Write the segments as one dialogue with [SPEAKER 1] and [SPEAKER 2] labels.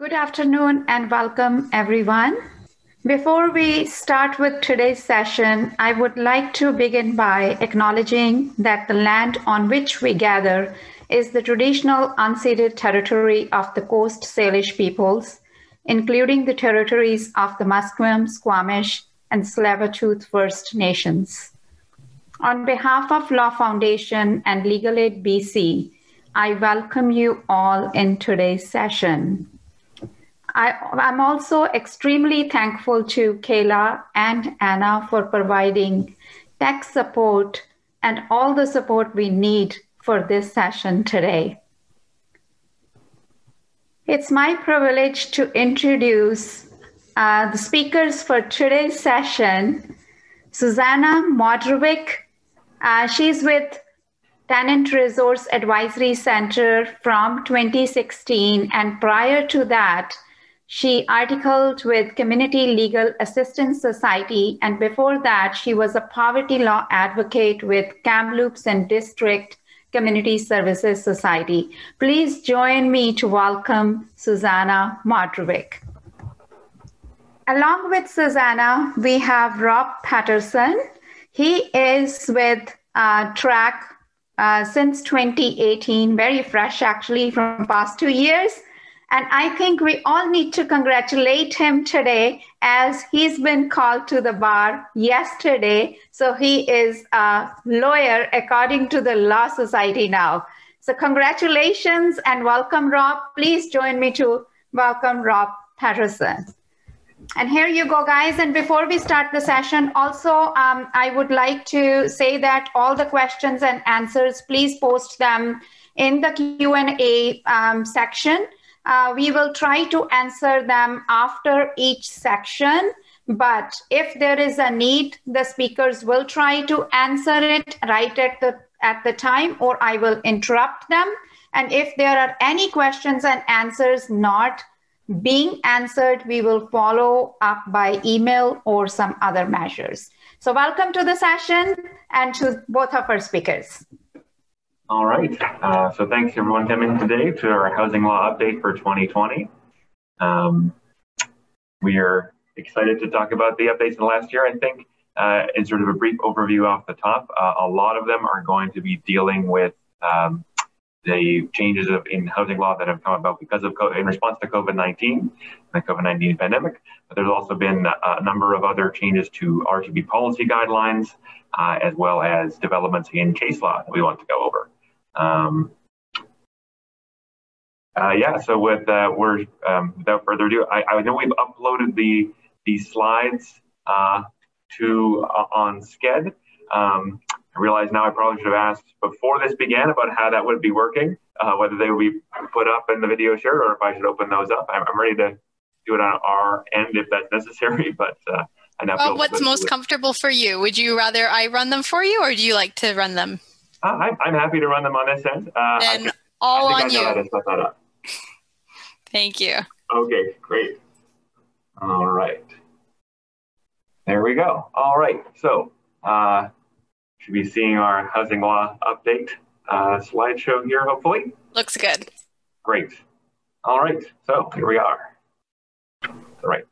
[SPEAKER 1] Good afternoon and welcome, everyone. Before we start with today's session, I would like to begin by acknowledging that the land on which we gather is the traditional unceded territory of the Coast Salish peoples, including the territories of the Musqueam, Squamish, and Tsleil-Waututh First Nations. On behalf of Law Foundation and Legal Aid BC, I welcome you all in today's session. I'm also extremely thankful to Kayla and Anna for providing tech support and all the support we need for this session today. It's my privilege to introduce the speakers for today's session. Zuzana Modrovic, she's with Tenant Resource Advisory Center from 2016, and prior to that, she articled with Community Legal Assistance Society, and before that, she was a poverty law advocate with Kamloops and District Community Services Society. Please join me to welcome Zuzana Modrovic. Along with Zuzana, we have Rob Patterson. He is with TRAC since 2018, very fresh actually from past 2 years. And I think we all need to congratulate him today as he's been called to the bar yesterday. So he is a lawyer according to the Law Society now. So congratulations and welcome, Rob. Please join me to welcome Rob Patterson. And here you go, guys. And before we start the session, also, I would like to say that all the questions and answers, please post them in the Q&A section. We will try to answer them after each section, but if there is a need, the speakers will try to answer it right at the time, or I will interrupt them. And if there are any questions and answers not being answered, we will follow up by email or some other measures. So welcome to the session and to both of our speakers.
[SPEAKER 2] All right, so thanks everyone coming today to our housing law update for 2020. We are excited to talk about the updates in the last year. I think in sort of a brief overview off the top, a lot of them are going to be dealing with the changes in housing law that have come about because of in response to COVID-19, the COVID-19 pandemic. But there's also been a number of other changes to RTB policy guidelines, as well as developments in case law that we want to go over. So without further ado, I know we've uploaded these slides on Sked. I realize now I probably should have asked before this began about how that would be working, whether they would be put up in the video shared or if I should open those up. I'm ready to do it on our end if that's necessary, but I know.
[SPEAKER 3] Well, what's most comfortable for you? Would you rather I run them for you, or do you like to run them?
[SPEAKER 2] I'm happy to run them on this end.
[SPEAKER 3] Then all on you.
[SPEAKER 2] I set that up.
[SPEAKER 3] Thank you.
[SPEAKER 2] Okay, great. All right. There we go. All right. So should be seeing our housing law update slideshow here, hopefully.
[SPEAKER 3] Looks good.
[SPEAKER 2] Great. All right. So here we are. All right.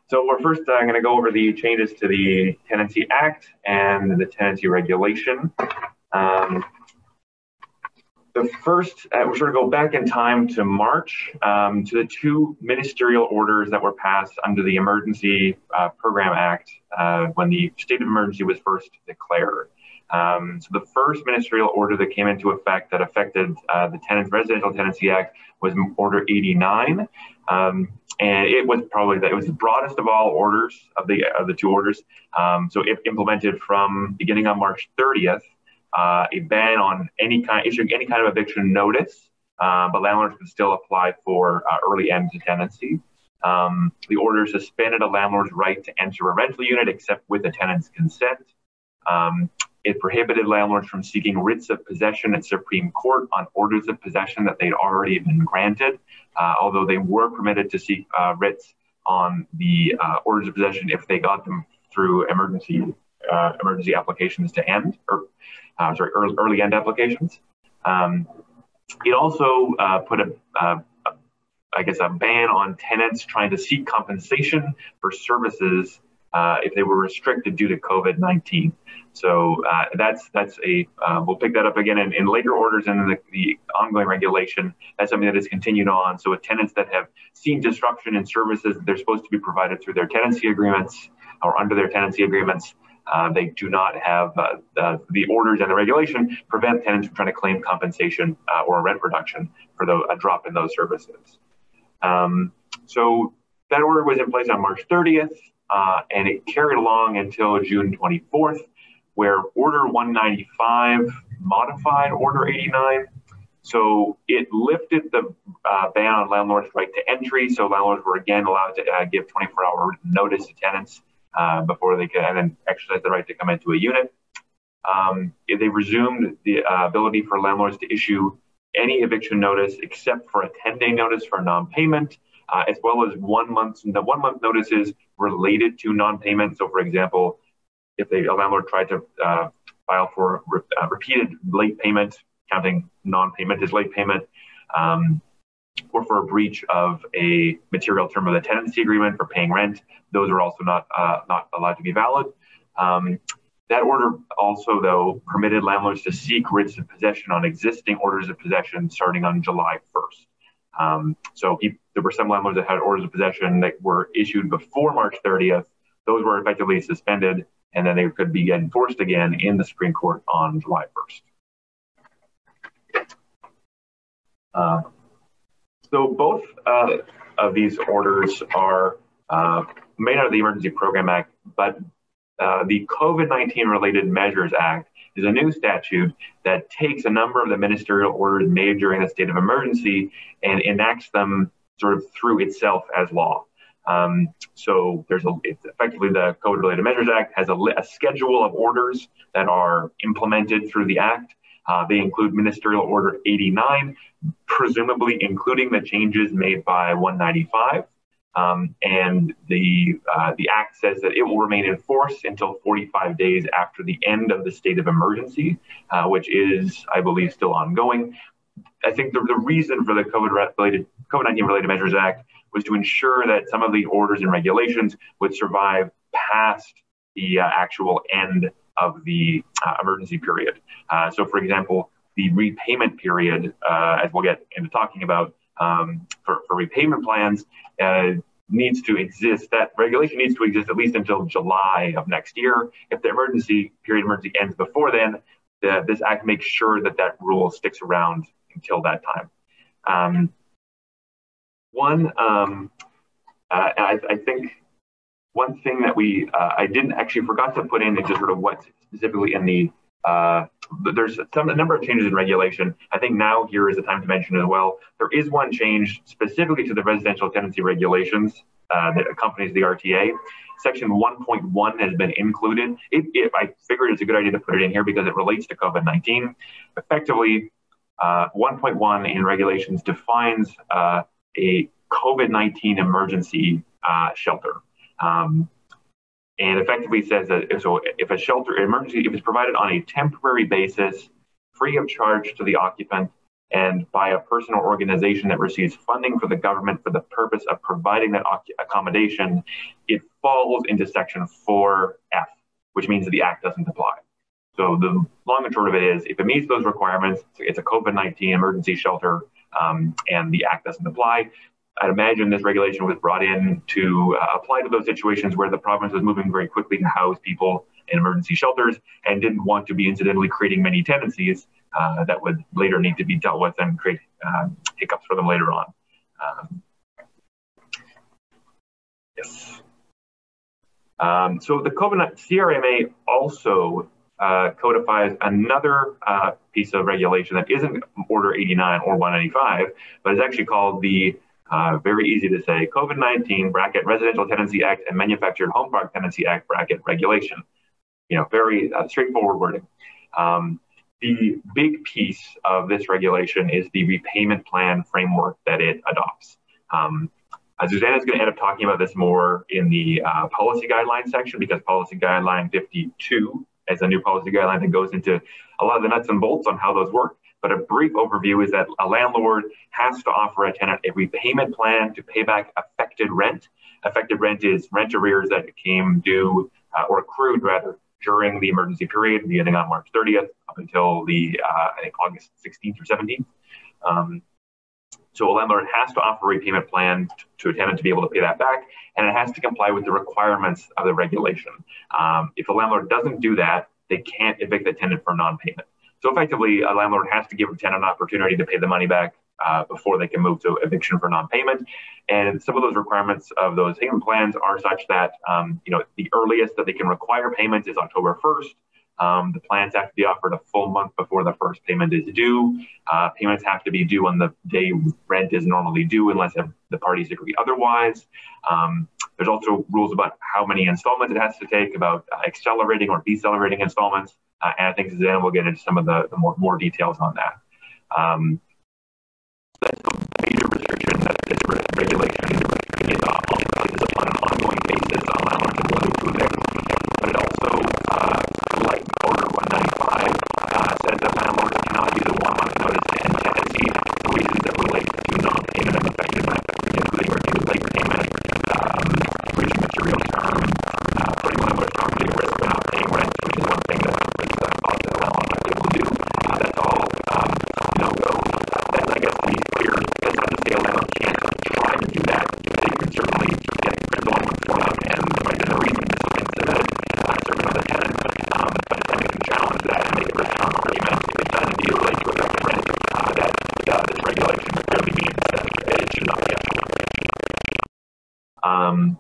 [SPEAKER 2] So we're first going to go over the changes to the Tenancy Act and the tenancy regulation. The first, we're sort of go back in time to March to the two ministerial orders that were passed under the Emergency Program Act when the state of emergency was first declared. So the first ministerial order that came into effect that affected the Residential Tenancy Act was Order 89. And it was the broadest of all orders of the two orders. So it implemented from beginning on March 30th, a ban on issuing any kind of eviction notice, but landlords could still apply for early end to tenancy. The order suspended a landlord's right to enter a rental unit except with a tenant's consent. It prohibited landlords from seeking writs of possession at Supreme Court on orders of possession that they'd already been granted, although they were permitted to seek writs on the orders of possession if they got them through emergency applications to end, or early end applications. It also put a I guess, a ban on tenants trying to seek compensation for services if they were restricted due to COVID-19. So that's a, we'll pick that up again in later orders and the ongoing regulation. That's something that has continued on. So with tenants that have seen disruption in services that they're supposed to be provided through their tenancy agreements or under their tenancy agreements, they do not have the orders and the regulation prevent tenants from trying to claim compensation or a rent reduction for a drop in those services. So that order was in place on March 30th, and it carried along until June 24th, where Order 195 modified Order 89. So it lifted the ban on landlords' right to entry. So landlords were again allowed to give 24-hour notice to tenants before they could, and then exercise the right to come into a unit. They resumed the ability for landlords to issue any eviction notice except for a 10-day notice for non-payment, as well as 1 month. The 1 month notices related to non-payment. So, for example, if a landlord tried to file for repeated late payment, counting non-payment as late payment, or for a breach of a material term of the tenancy agreement for paying rent, those are also not allowed to be valid. That order also, though, permitted landlords to seek writs of possession on existing orders of possession starting on July 1st. So there were some landlords that had orders of possession that were issued before March 30th. Those were effectively suspended, and then they could be enforced again in the Supreme Court on July 1st. So both of these orders are made out of the Emergency Program Act, but the COVID-19 Related Measures Act is a new statute that takes a number of the ministerial orders made during the state of emergency and enacts them sort of through itself as law. So it's effectively the COVID-Related Measures Act has a schedule of orders that are implemented through the act. They include Ministerial Order 89, presumably including the changes made by 195. And the act says that it will remain in force until 45 days after the end of the state of emergency, which is, I believe, still ongoing. I think the reason for the COVID-19 Related Measures Act was to ensure that some of the orders and regulations would survive past the actual end of the emergency period. So, for example, the repayment period, as we'll get into talking about, for repayment plans, needs to exist. That regulation needs to exist at least until July of next year. If the emergency ends before then, this act makes sure that that rule sticks around until that time. I think one thing that I didn't actually forgot to put in is just sort of what's specifically in the there's a number of changes in regulation. I think now here is the time to mention as well. There is one change specifically to the residential tenancy regulations that accompanies the RTA. Section 1.1 has been included. I figured it's a good idea to put it in here because it relates to COVID-19. Effectively, 1.1 in regulations defines a COVID-19 emergency shelter. And effectively says that if a shelter emergency, if it's provided on a temporary basis, free of charge to the occupant, and by a person or organization that receives funding from the government for the purpose of providing that accommodation, it falls into Section 4F, which means that the Act doesn't apply. So the long and short of it is, if it meets those requirements, it's a COVID-19 emergency shelter, and the Act doesn't apply. I'd imagine this regulation was brought in to apply to those situations where the province was moving very quickly to house people in emergency shelters and didn't want to be incidentally creating many tenancies that would later need to be dealt with and create hiccups for them later on. Yes. So the CRMA also codifies another piece of regulation that isn't Order 89 or 195, but is actually called the very easy to say, COVID-19 Residential Tenancy Act and Manufactured Home Park Tenancy Act regulation. Very straightforward wording. The big piece of this regulation is the repayment plan framework that it adopts. Zuzana is going to end up talking about this more in the policy guidelines section, because policy guideline 52 as a new policy guideline that goes into a lot of the nuts and bolts on how those work. But a brief overview is that a landlord has to offer a tenant a repayment plan to pay back affected rent. Affected rent is rent arrears that became due or accrued rather during the emergency period beginning on March 30th up until the I think August 16th or 17th. So a landlord has to offer a repayment plan to a tenant to be able to pay that back, and it has to comply with the requirements of the regulation. If a landlord doesn't do that, they can't evict the tenant for non-payment. So effectively, a landlord has to give a tenant an opportunity to pay the money back before they can move to eviction for non-payment. And some of those requirements of those payment plans are such that the earliest that they can require payment is October 1st. The plans have to be offered a full month before the first payment is due. Payments have to be due on the day rent is normally due unless the parties agree otherwise. There's also rules about how many installments it has to take, about accelerating or decelerating installments. And I think Zuzana will get into some of the more details on that. That's a major restriction that this regulation is on an ongoing basis on landlords' ability to evict. But it also, like Order 195, says that landlords cannot be the one on notice to end tenancy for reasons that relate to non-payment of affected rent, including refused late payment, breaching material term, putting landlords property at risk for not paying rent, which is one thing that the landlord might be able to do. That's all no-go. That's, I guess, to be clear, that's not to say a landlord can't try to do that. They can certainly get someone and find an arrangement instead of serving on the tenant. But the tenant can challenge that and make a return argument if it doesn't deal relate to affected rent. That this regulation clearly means that it should not be applicable.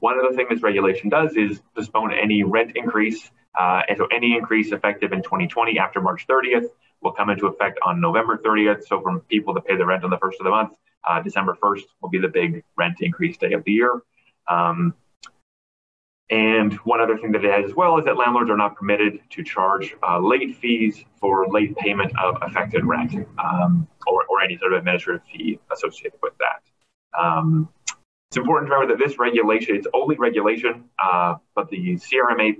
[SPEAKER 2] One other thing this regulation does is postpone any rent increase. And so any increase effective in 2020 after March 30th will come into effect on November 30th. So from people that pay the rent on the first of the month, December 1st will be the big rent increase day of the year. And one other thing that it has as well is that landlords are not permitted to charge late fees for late payment of affected rent or any sort of administrative fee associated with that. It's important to remember that this regulation, it's only regulation, but the CRMA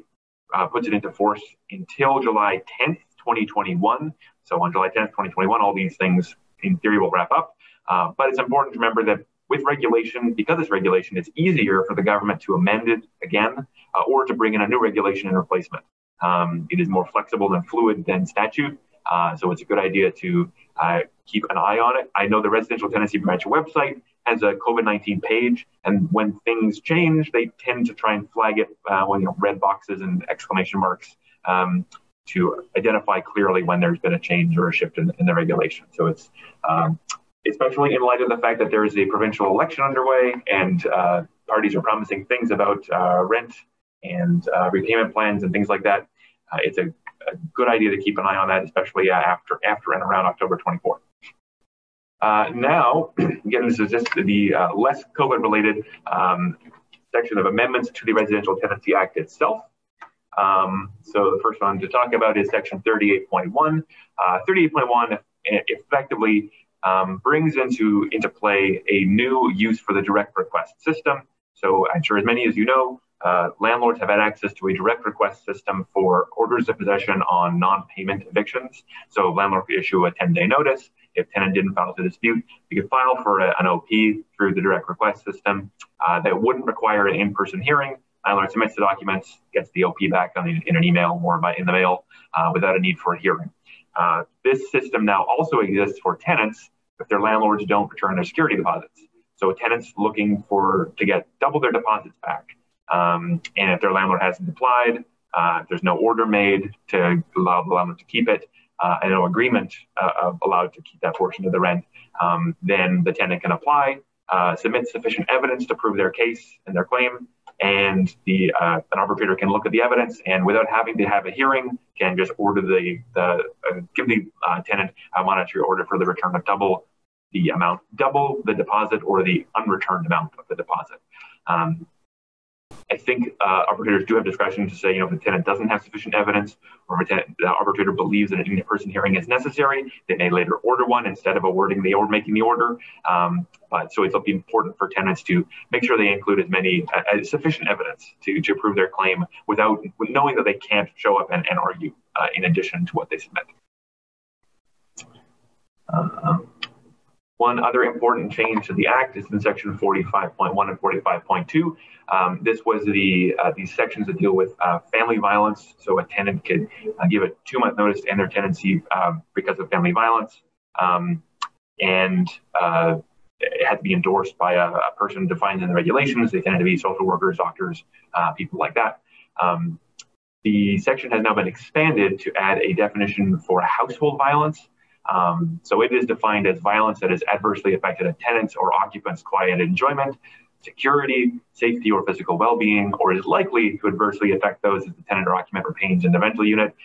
[SPEAKER 2] puts it into force until July 10th, 2021. So on July 10th, 2021, all these things in theory will wrap up. But it's important to remember that with regulation, because it's regulation, it's easier for the government to amend it again or to bring in a new regulation in replacement. It is more flexible and fluid than statute. So it's a good idea to keep an eye on it. I know the Residential Tenancy Provincial website has a COVID-19 page, and when things change, they tend to try and flag it with red boxes and exclamation marks to identify clearly when there's been a change or a shift in the regulation. So it's especially in light of the fact that there is a provincial election underway and parties are promising things about rent and repayment plans and things like that. It's a good idea to keep an eye on that, especially after and around October 24th. Now, again, this is just the less COVID-related section of amendments to the Residential Tenancy Act itself. So the first one to talk about is Section 38.1. 38.1 effectively brings into play a new use for the direct request system. So I'm sure as many as you know, landlords have had access to a direct request system for orders of possession on non-payment evictions. So landlord could issue a 10-day notice. If tenant didn't file the dispute, you could file for an OP through the direct request system that wouldn't require an in-person hearing. Landlord submits the documents, gets the OP back in an email or in the mail without a need for a hearing. This system now also exists for tenants if their landlords don't return their security deposits. So tenants looking to get double their deposits back. And if their landlord hasn't applied, if there's no order made to allow the landlord to keep it, and no agreement allowed to keep that portion of the rent, then the tenant can apply, submit sufficient evidence to prove their case and their claim, and an arbitrator can look at the evidence and without having to have a hearing, can just order give the tenant a monetary order for the return of double the deposit or the unreturned amount of the deposit. I think arbitrators do have discretion to say, if the tenant doesn't have sufficient evidence, or if the arbitrator believes that an in-person hearing is necessary, they may later order one instead of awarding the or making the order. But so it'll be important for tenants to make sure they include as sufficient evidence to prove their claim with knowing that they can't show up and argue in addition to what they submit. One other important change to the Act is in Section 45.1 and 45.2. This was these sections that deal with family violence. So a tenant could give a 2-month notice to end their tenancy because of family violence. And it had to be endorsed by a person defined in the regulations. They tended to be social workers, doctors, people like that. The section has now been expanded to add a definition for household violence. So it is defined as violence that has adversely affected a tenant's or occupant's quiet enjoyment, security, safety, or physical well-being, or is likely to adversely affect those as the tenant or occupant remains in the rental unit.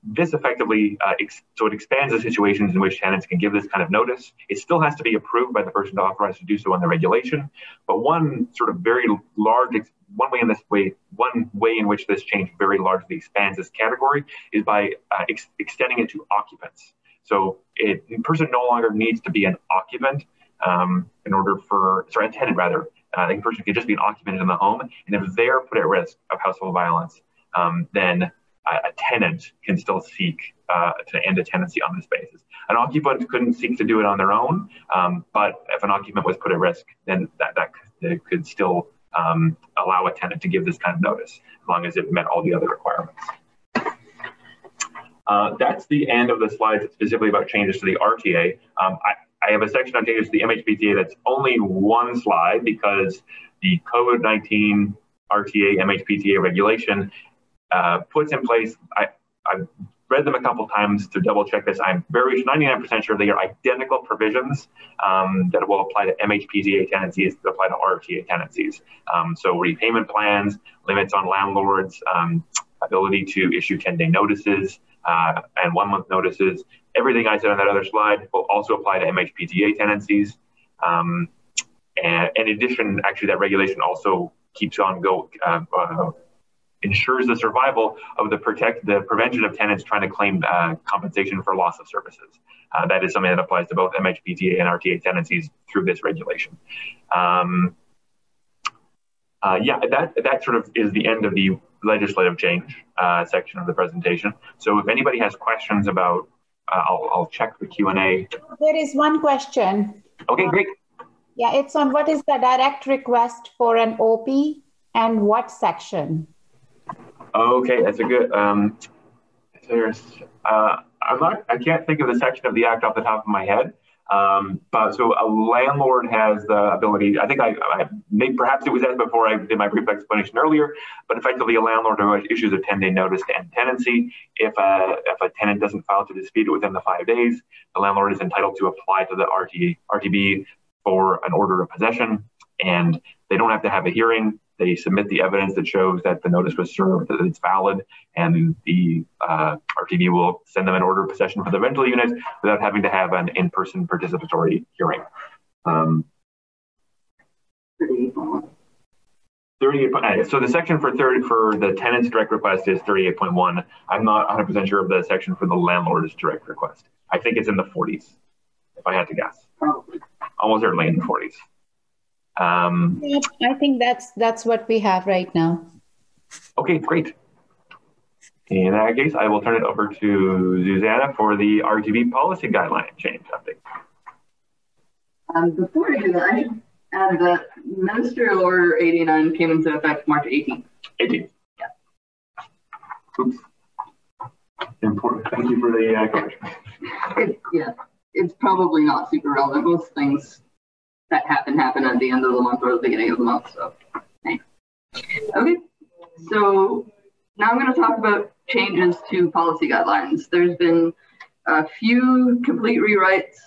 [SPEAKER 2] This effectively, so it expands the situations in which tenants can give this kind of notice. It still has to be approved by the person authorized to do so in the regulation. But one sort of very large, one way in which this change very largely expands this category is by extending it to occupants. So a person no longer needs to be an occupant a tenant rather. A person could just be an occupant in the home, and if they're put at risk of household violence, then a tenant can still seek to end a tenancy on this basis. An occupant couldn't seek to do it on their own, but if an occupant was put at risk, then that could still allow a tenant to give this kind of notice, as long as it met all the other requirements. That's the end of the slides specifically about changes to the RTA. I have a section on changes to the MHPTA that's only one slide because the COVID-19 RTA MHPTA regulation puts in place, I've read them a couple times to double check this. I'm 99% sure they are identical provisions that will apply to MHPTA tenancies that apply to RTA tenancies. So repayment plans, limits on landlords, ability to issue 10-day notices and 1-month notices. Everything I said on that other slide will also apply to MHPTA tenancies. And in addition, actually, that regulation also keeps on ensures the survival of the prevention of tenants trying to claim compensation for loss of services. That is something that applies to both MHPTA and RTA tenancies through this regulation. That sort of is the end of the legislative change section of the presentation. So if anybody has questions about, I'll check the Q&A.
[SPEAKER 1] There is one question.
[SPEAKER 2] Okay, great.
[SPEAKER 1] Yeah, it's on what is the direct request for an OP and what section?
[SPEAKER 2] Okay, that's a good. I can't think of the section of the Act off the top of my head. But so a landlord has the ability. I think perhaps it was asked before I did my brief explanation earlier. But effectively, a landlord issues a 10-day notice to end tenancy. If a tenant doesn't file to dispute it within the 5 days, the landlord is entitled to apply to the RTB for an order of possession, and they don't have to have a hearing. They submit the evidence that shows that the notice was served, that it's valid, and the RTB will send them an order of possession for the rental unit without having to have an in-person participatory hearing. 38. So the section for the tenant's direct request is 38.1. I'm not 100% sure of the section for the landlord's direct request. I think it's in the 40s, if I had to guess. Probably. Almost certainly in the 40s.
[SPEAKER 1] I think that's what we have right now.
[SPEAKER 2] Okay, great. In that case, I will turn it over to Zuzana for the RTB policy guideline change update.
[SPEAKER 4] Before I do that, I should add that Ministerial Order 89 came into effect March 18th.
[SPEAKER 2] 18th.
[SPEAKER 4] Yeah.
[SPEAKER 2] Oops. Important. Thank you for the correction.
[SPEAKER 4] It's probably not super relevant. Most things that happen at the end of the month or the beginning of the month. So, thanks. Okay, so now I'm going to talk about changes to policy guidelines. There's been a few complete rewrites.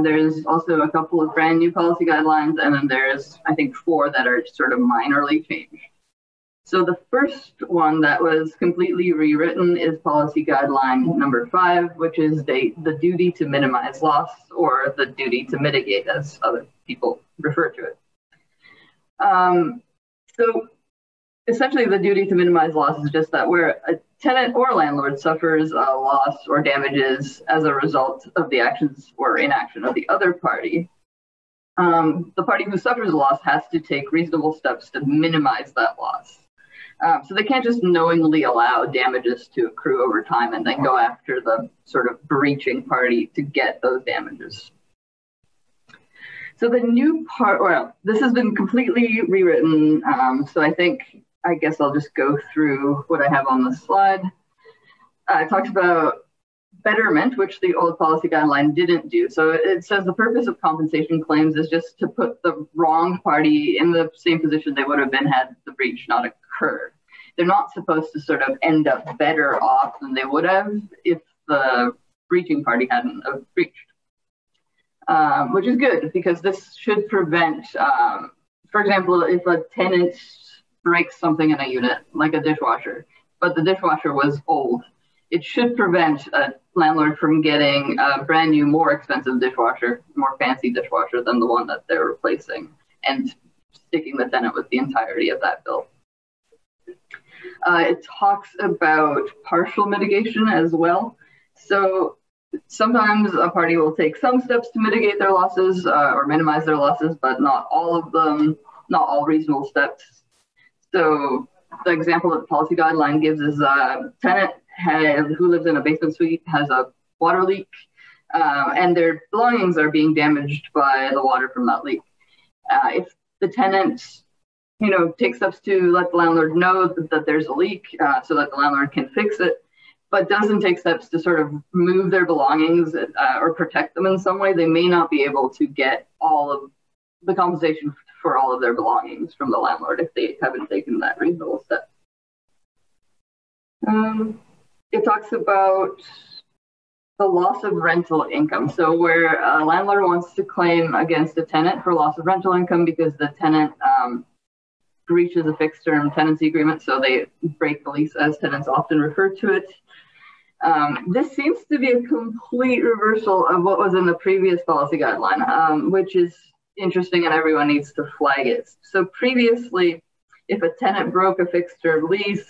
[SPEAKER 4] There's also a couple of brand new policy guidelines, and then there's, I think, 4 that are sort of minorly changed. So the first one that was completely rewritten is policy guideline number 5, which is the duty to minimize loss, or the duty to mitigate, as other people refer to it. So essentially the duty to minimize loss is just that where a tenant or landlord suffers a loss or damages as a result of the actions or inaction of the other party, the party who suffers a loss has to take reasonable steps to minimize that loss. So they can't just knowingly allow damages to accrue over time and then go after the sort of breaching party to get those damages. So the new part, well, this has been completely rewritten. So I guess I'll just go through what I have on the slide. It talks about betterment, which the old policy guideline didn't do. So it says the purpose of compensation claims is just to put the wrong party in the same position they would have been had the breach not occurred. They're not supposed to sort of end up better off than they would have if the breaching party hadn't breached, which is good because this should prevent, for example, if a tenant breaks something in a unit, like a dishwasher, but the dishwasher was old, it should prevent a landlord from getting a brand new, more expensive dishwasher, more fancy dishwasher than the one that they're replacing, and sticking the tenant with the entirety of that bill. It talks about partial mitigation as well. So sometimes a party will take some steps to mitigate their losses or minimize their losses, but not all of them, not all reasonable steps. So the example that the policy guideline gives is a tenant who lives in a basement suite has a water leak and their belongings are being damaged by the water from that leak. If the tenant takes steps to let the landlord know that there's a leak so that the landlord can fix it, but doesn't take steps to sort of move their belongings or protect them in some way, they may not be able to get all of the compensation for all of their belongings from the landlord if they haven't taken that reasonable step. It talks about the loss of rental income. So where a landlord wants to claim against a tenant for loss of rental income because the tenant breaches a fixed term tenancy agreement, so they break the lease as tenants often refer to it. This seems to be a complete reversal of what was in the previous policy guideline, which is interesting and everyone needs to flag it. So previously, if a tenant broke a fixed term lease,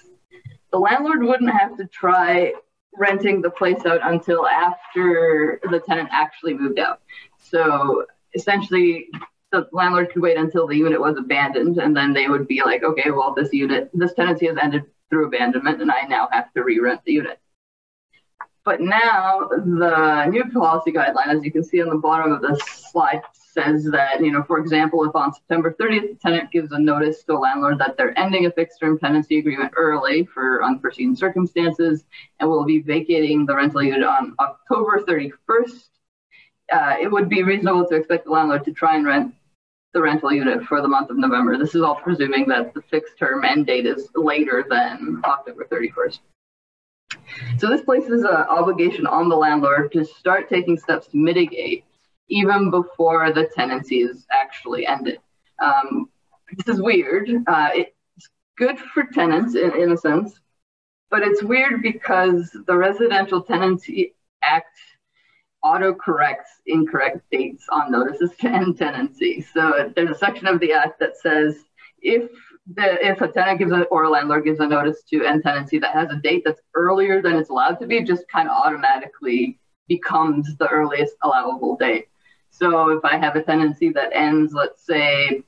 [SPEAKER 4] the landlord wouldn't have to try renting the place out until after the tenant actually moved out. So essentially, the landlord could wait until the unit was abandoned, and then they would be like, okay, well, this tenancy has ended through abandonment, and I now have to re-rent the unit. But now the new policy guideline, as you can see on the bottom of the slide, says that, for example, if on September 30th, the tenant gives a notice to a landlord that they're ending a fixed term tenancy agreement early for unforeseen circumstances and will be vacating the rental unit on October 31st, it would be reasonable to expect the landlord to try and rent the rental unit for the month of November. This is all presuming that the fixed term end date is later than October 31st. So this places an obligation on the landlord to start taking steps to mitigate even before the tenancy is actually ended. This is weird. It's good for tenants in a sense, but it's weird because the Residential Tenancy Act autocorrects incorrect dates on notices to end tenancy. So there's a section of the act that says if a tenant or a landlord gives a notice to end tenancy that has a date that's earlier than it's allowed to be, it just kind of automatically becomes the earliest allowable date. So if I have a tenancy that ends, let's say,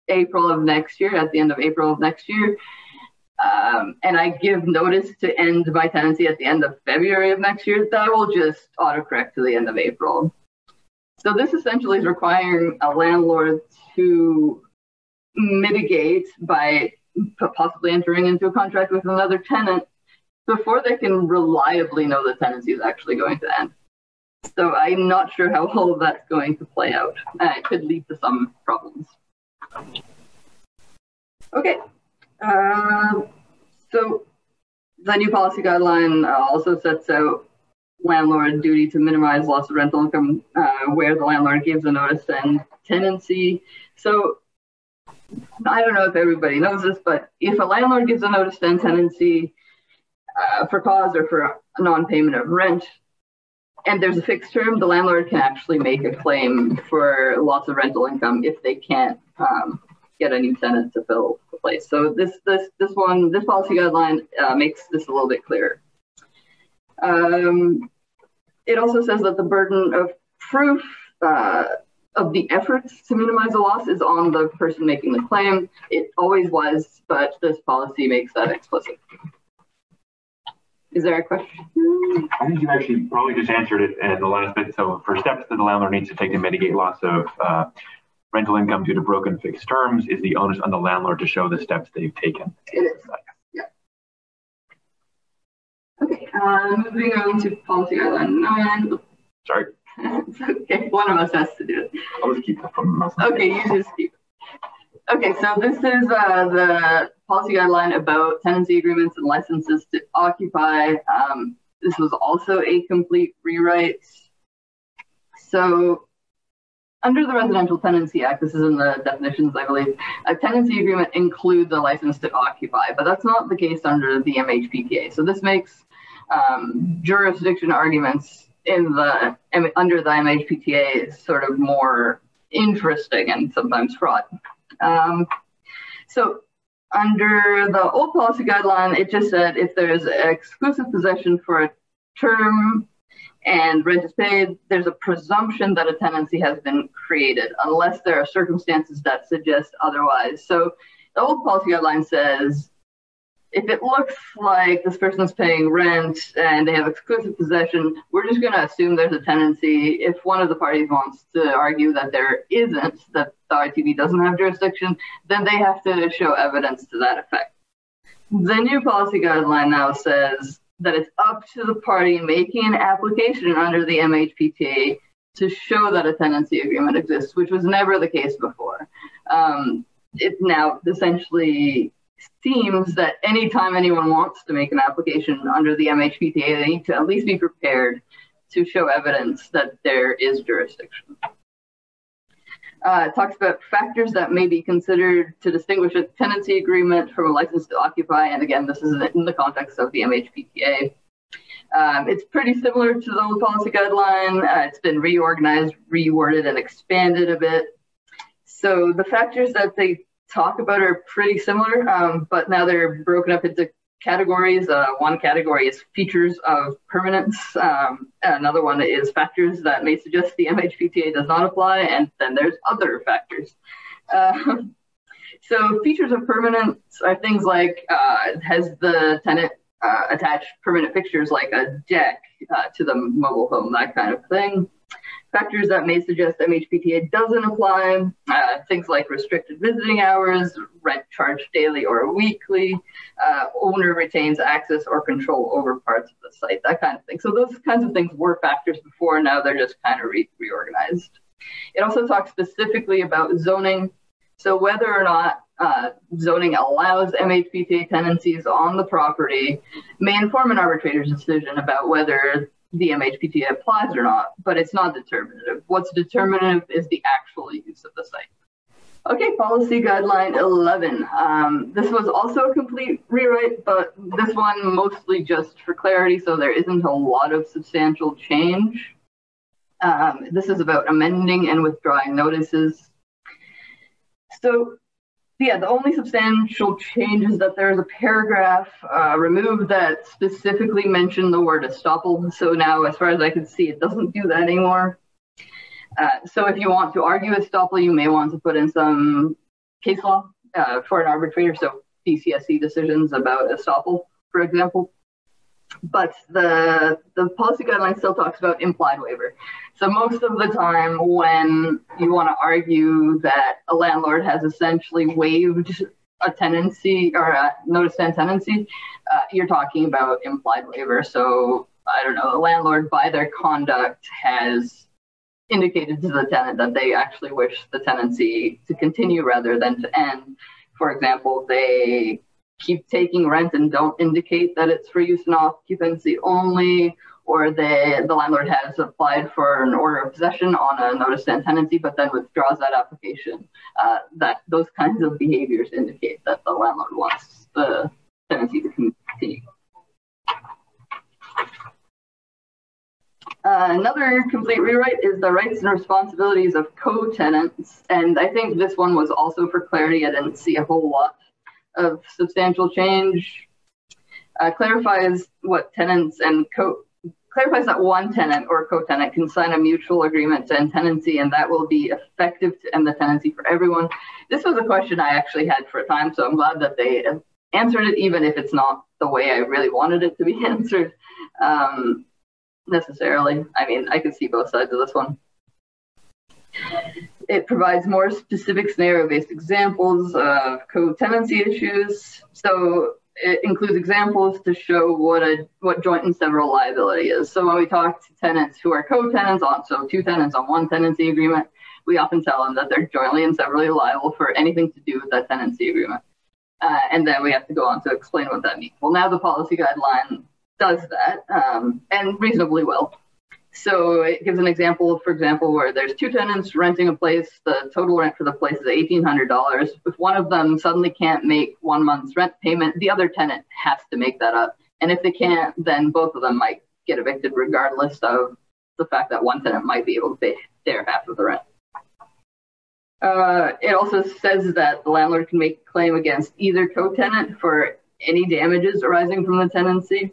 [SPEAKER 4] April of next year, at the end of April of next year, and I give notice to end my tenancy at the end of February of next year, that will just autocorrect to the end of April. So this essentially is requiring a landlord to mitigate by possibly entering into a contract with another tenant before they can reliably know the tenancy is actually going to end. So I'm not sure how all of that's going to play out. It could lead to some problems. Okay. So the new policy guideline also sets out landlord duty to minimize loss of rental income where the landlord gives a notice to end tenancy. So I don't know if everybody knows this, but if a landlord gives a notice to end tenancy for cause or for a non-payment of rent, and there's a fixed term, the landlord can actually make a claim for loss of rental income if they can't get a new tenant to fill the place. So this policy guideline makes this a little bit clearer. It also says that the burden of proof of the efforts to minimize the loss is on the person making the claim. It always was, but this policy makes that explicit. Is there a question?
[SPEAKER 2] I think you actually probably just answered it in the last bit. So for steps that the landlord needs to take to mitigate loss of rental income due to broken fixed terms, is the onus on the landlord to show the steps they've taken.
[SPEAKER 4] It is. Yeah. Okay, moving on to policy guideline 9.
[SPEAKER 2] Sorry.
[SPEAKER 4] Okay, one of us has to do it.
[SPEAKER 2] I'll just keep that from myself.
[SPEAKER 4] Okay, you just keep it. Okay, so this is the policy guideline about tenancy agreements and licenses to occupy. This was also a complete rewrite. So under the Residential Tenancy Act, this is in the definitions, I believe, a tenancy agreement includes a license to occupy, but that's not the case under the MHPTA. So this makes jurisdiction arguments under the MHPTA sort of more interesting and sometimes fraught. So under the old policy guideline, it just said if there's exclusive possession for a term and rent is paid, there's a presumption that a tenancy has been created unless there are circumstances that suggest otherwise. So the old policy guideline says if it looks like this person's paying rent and they have exclusive possession, we're just going to assume there's a tenancy. If one of the parties wants to argue that there isn't, that the RTV doesn't have jurisdiction, then they have to show evidence to that effect. The new policy guideline now says that it's up to the party making an application under the MHPTA to show that a tenancy agreement exists, which was never the case before. It now essentially seems that anytime anyone wants to make an application under the MHPTA, they need to at least be prepared to show evidence that there is jurisdiction. It talks about factors that may be considered to distinguish a tenancy agreement from a license to occupy. And again, this is in the context of the MHPTA. It's pretty similar to the old policy guideline. It's been reorganized, reworded, and expanded a bit. So the factors that they talk about are pretty similar, but now they're broken up into categories. One category is features of permanence. Another one is factors that may suggest the MHPTA does not apply, and then there's other factors. So features of permanence are things like has the tenant attached permanent fixtures like a deck to the mobile home, that kind of thing. Factors that may suggest MHPTA doesn't apply, things like restricted visiting hours, rent charged daily or weekly, owner retains access or control over parts of the site, that kind of thing. So those kinds of things were factors before, now they're just kind of reorganized. It also talks specifically about zoning. So whether or not zoning allows MHPTA tenancies on the property may inform an arbitrator's decision about whether the MHPTA applies or not, but it's not determinative. What's determinative is the actual use of the site. Okay, policy guideline 11. This was also a complete rewrite, but this one mostly just for clarity, so there isn't a lot of substantial change. This is about amending and withdrawing notices. So yeah, the only substantial change is that there is a paragraph removed that specifically mentioned the word estoppel. So now, as far as I can see, it doesn't do that anymore. So if you want to argue estoppel, you may want to put in some case law for an arbitrator. So BCSC decisions about estoppel, for example. But the policy guideline still talks about implied waiver. So most of the time when you want to argue that a landlord has essentially waived a tenancy or a notice to end tenancy, you're talking about implied waiver. So I don't know, the landlord by their conduct has indicated to the tenant that they actually wish the tenancy to continue rather than to end. For example, they keep taking rent and don't indicate that it's for use and occupancy only, or the landlord has applied for an order of possession on a notice to end tenancy, but then withdraws that application. That those kinds of behaviors indicate that the landlord wants the tenancy to continue. Another complete rewrite is the rights and responsibilities of co-tenants. And I think this one was also for clarity. I didn't see a whole lot of substantial change. Clarifies what tenants and clarifies that one tenant or co-tenant can sign a mutual agreement to end tenancy, and that will be effective to end the tenancy for everyone. This was a question I actually had for a time, so I'm glad that they answered it, even if it's not the way I really wanted it to be answered. Necessarily. I mean, I can see both sides of this one. It provides more specific scenario-based examples of co-tenancy issues. So it includes examples to show what joint and several liability is. So when we talk to tenants who are co-tenants, so two tenants on one tenancy agreement, we often tell them that they're jointly and severally liable for anything to do with that tenancy agreement. And then we have to go on to explain what that means. Well, now the policy guideline does that, and reasonably well. So it gives an example, for example, where there's two tenants renting a place. The total rent for the place is $1,800. If one of them suddenly can't make 1 month's rent payment, the other tenant has to make that up. And if they can't, then both of them might get evicted regardless of the fact that one tenant might be able to pay their half of the rent. It also says that the landlord can make a claim against either co-tenant for any damages arising from the tenancy.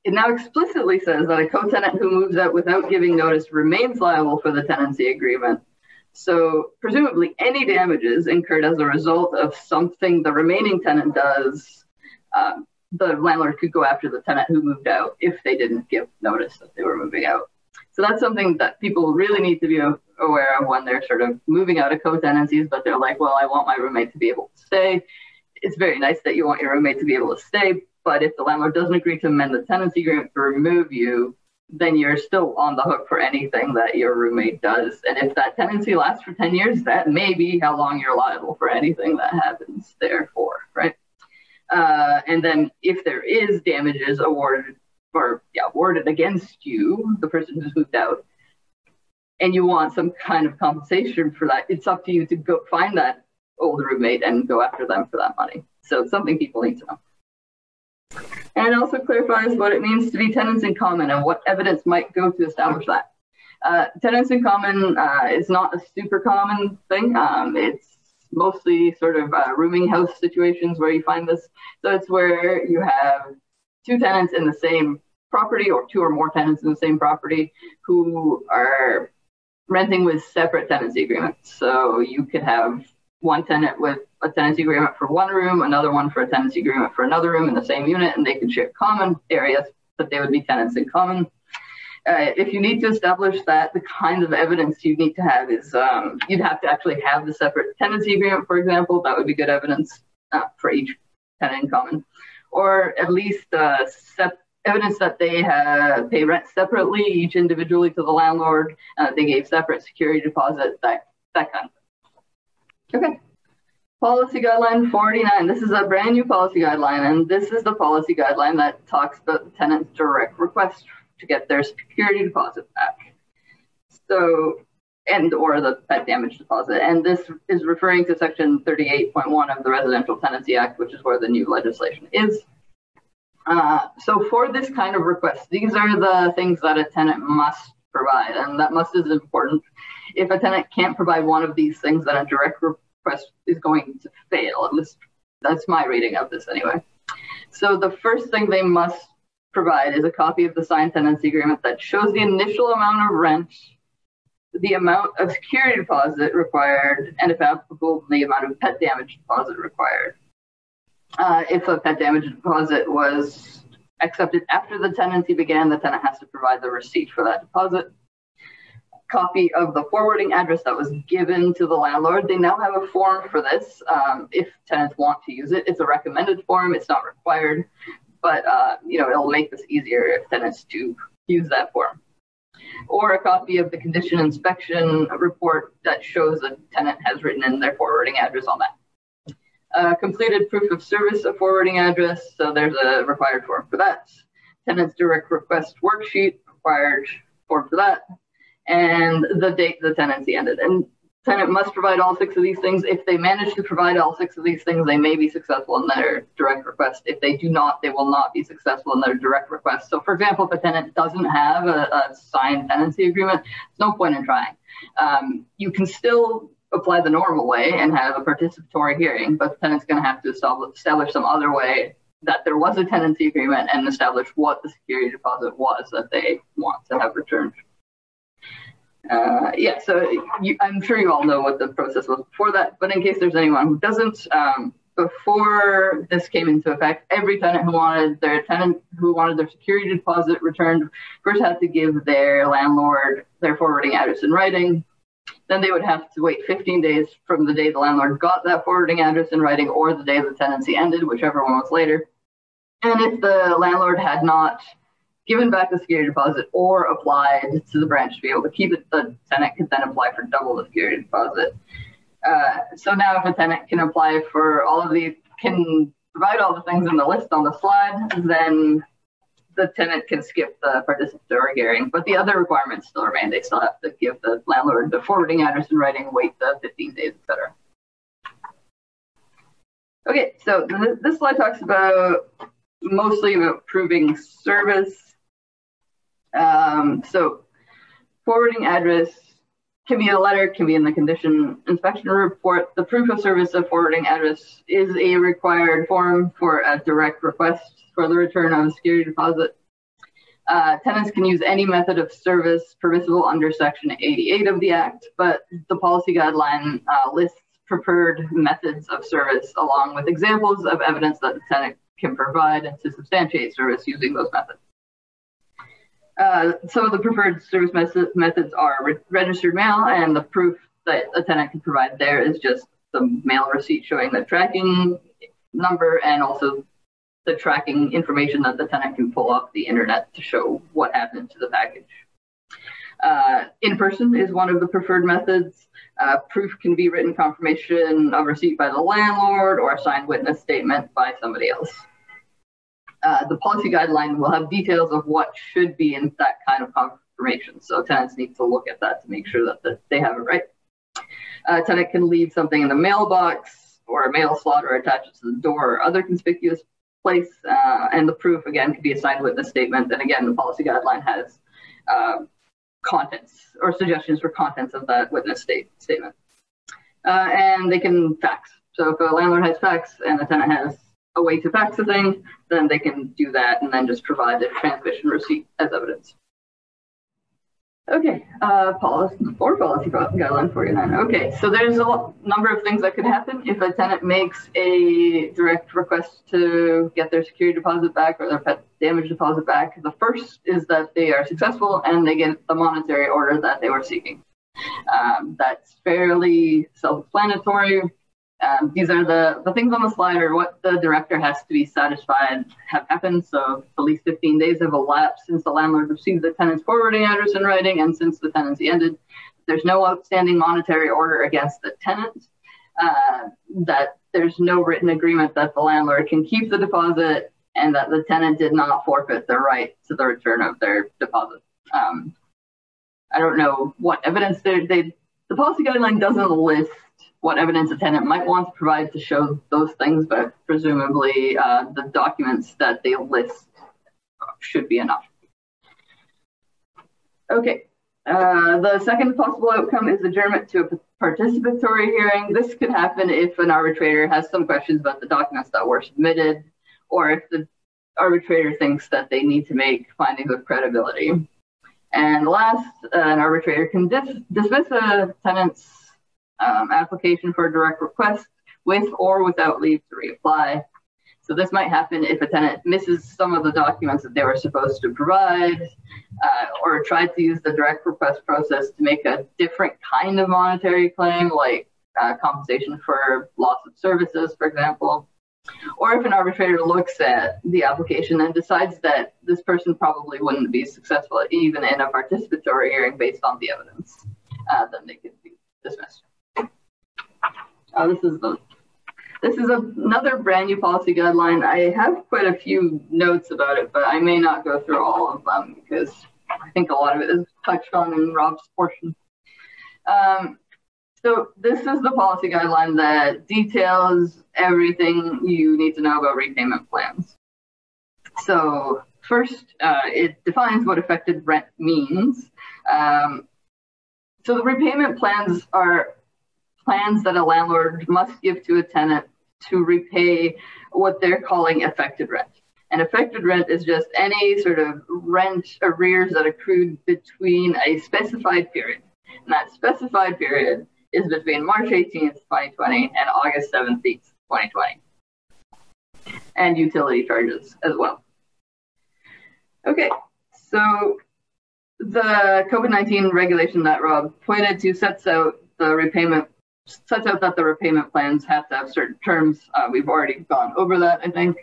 [SPEAKER 4] It now explicitly says that a co-tenant who moves out without giving notice remains liable for the tenancy agreement. So presumably any damages incurred as a result of something the remaining tenant does, the landlord could go after the tenant who moved out if they didn't give notice that they were moving out. So that's something that people really need to be aware of when they're sort of moving out of co-tenancies, but they're like, well, I want my roommate to be able to stay. It's very nice that you want your roommate to be able to stay, but if the landlord doesn't agree to amend the tenancy agreement to remove you, then you're still on the hook for anything that your roommate does. And if that tenancy lasts for 10 years, that may be how long you're liable for anything that happens therefore, right? And then if there is damages awarded against you, the person who's moved out, and you want some kind of compensation for that, it's up to you to go find that old roommate and go after them for that money. So it's something people need to know. And it also clarifies what it means to be tenants in common and what evidence might go to establish that. Tenants in common is not a super common thing. It's mostly sort of rooming house situations where you find this. So it's where you have two tenants in the same property or two or more tenants in the same property who are renting with separate tenancy agreements. So you could have one tenant with a tenancy agreement for one room, another one for a tenancy agreement for another room in the same unit, and they could share common areas, but they would be tenants in common. If you need to establish that, the kind of evidence you need to have is you'd have to actually have the separate tenancy agreement, for example. That would be good evidence for each tenant in common. Or at least evidence that they pay rent separately, each individually to the landlord. They gave separate security deposit, that kind of thing. Okay. Policy guideline 49. This is a brand new policy guideline, and this is the policy guideline that talks about the tenant's direct request to get their security deposit back. So, or the pet damage deposit. And this is referring to section 38.1 of the Residential Tenancy Act, which is where the new legislation is. So for this kind of request, these are the things that a tenant must provide, and that must is important. If a tenant can't provide one of these things, then a direct request is going to fail. At least that's my reading of this anyway. So the first thing they must provide is a copy of the signed tenancy agreement that shows the initial amount of rent, the amount of security deposit required, and if applicable, the amount of pet damage deposit required. If a pet damage deposit was accepted after the tenancy began, the tenant has to provide the receipt for that deposit. Copy of the forwarding address that was given to the landlord. They now have a form for this if tenants want to use it. It's a recommended form. It's not required, but it'll make this easier if tenants do use that form. Or a copy of the condition inspection report that shows the tenant has written in their forwarding address on that. Completed proof of service of forwarding address, so there's a required form for that. Tenant's direct request worksheet, required form for that. And the date the tenancy ended. And tenant must provide all 6 of these things. If they manage to provide all 6 of these things, they may be successful in their direct request. If they do not, they will not be successful in their direct request. So for example, if a tenant doesn't have a signed tenancy agreement, there's no point in trying. You can still apply the normal way and have a participatory hearing, but the tenant's going to have to establish some other way that there was a tenancy agreement and establish what the security deposit was that they want to have returned. Yeah, so I'm sure you all know what the process was before that, but in case there's anyone who doesn't, before this came into effect, every tenant who wanted their security deposit returned first had to give their landlord their forwarding address in writing. Then they would have to wait 15 days from the day the landlord got that forwarding address in writing or the day the tenancy ended, whichever one was later. And if the landlord had not given back the security deposit or applied to the branch to be able to keep it, the tenant could then apply for double the security deposit. So now if a tenant can apply for all of these, can provide all the things in the list on the slide, then the tenant can skip the participatory hearing, but the other requirements still remain. They still have to give the landlord the forwarding address in writing, wait the 15 days, etc. Okay, so this slide talks mostly about proving service. So forwarding address can be a letter, can be in the condition inspection report. The proof of service of forwarding address is a required form for a direct request for the return of a security deposit. Tenants can use any method of service permissible under Section 88 of the Act, but the policy guideline lists preferred methods of service along with examples of evidence that the tenant can provide to substantiate service using those methods. Some of the preferred service methods are registered mail, and the proof that a tenant can provide there is just the mail receipt showing the tracking number and also the tracking information that the tenant can pull off the internet to show what happened to the package. In person is one of the preferred methods. Proof can be written confirmation of receipt by the landlord or a signed witness statement by somebody else. The policy guideline will have details of what should be in that kind of confirmation. So tenants need to look at that to make sure that they have it right. A tenant can leave something in the mailbox or a mail slot or attach it to the door or other conspicuous place. And the proof, again, could be a signed witness statement. And again, the policy guideline has contents or suggestions for contents of that witness statement. And they can fax. So if a landlord has fax and the tenant has a way to fax the thing, then they can do that and then just provide the transmission receipt as evidence. Okay, policy guideline 49. Okay, so there's a number of things that could happen if a tenant makes a direct request to get their security deposit back or their pet damage deposit back. The first is that they are successful and they get the monetary order that they were seeking. That's fairly self-explanatory. These are the things on the slide are what the director has to be satisfied have happened. So at least 15 days have elapsed since the landlord received the tenant's forwarding address in writing and since the tenancy ended. There's no outstanding monetary order against the tenant, that there's no written agreement that the landlord can keep the deposit, and that the tenant did not forfeit their right to the return of their deposit. I don't know what evidence the policy guideline doesn't list what evidence a tenant might want to provide to show those things, but presumably the documents that they list should be enough. Okay, the second possible outcome is adjournment to a participatory hearing. This could happen if an arbitrator has some questions about the documents that were submitted, or if the arbitrator thinks that they need to make findings of credibility. And last, an arbitrator can dismiss a tenant's application for a direct request with or without leave to reapply. So this might happen if a tenant misses some of the documents that they were supposed to provide, or tried to use the direct request process to make a different kind of monetary claim, like compensation for loss of services, for example. Or if an arbitrator looks at the application and decides that this person probably wouldn't be successful even in a participatory hearing based on the evidence, then they could be dismissed. This is another brand new policy guideline. I have quite a few notes about it, but I may not go through all of them because I think a lot of it is touched on in Rob's portion. So this is the policy guideline that details everything you need to know about repayment plans. So first, it defines what effective rent means. So the repayment plans are plans that a landlord must give to a tenant to repay what they're calling effective rent. And effective rent is just any sort of rent arrears that accrued between a specified period. And that specified period is between March 18th, 2020 and August 17th, 2020. And utility charges as well. Okay, so the COVID-19 regulation that Rob pointed to sets out that the repayment plans have to have certain terms. We've already gone over that, I think.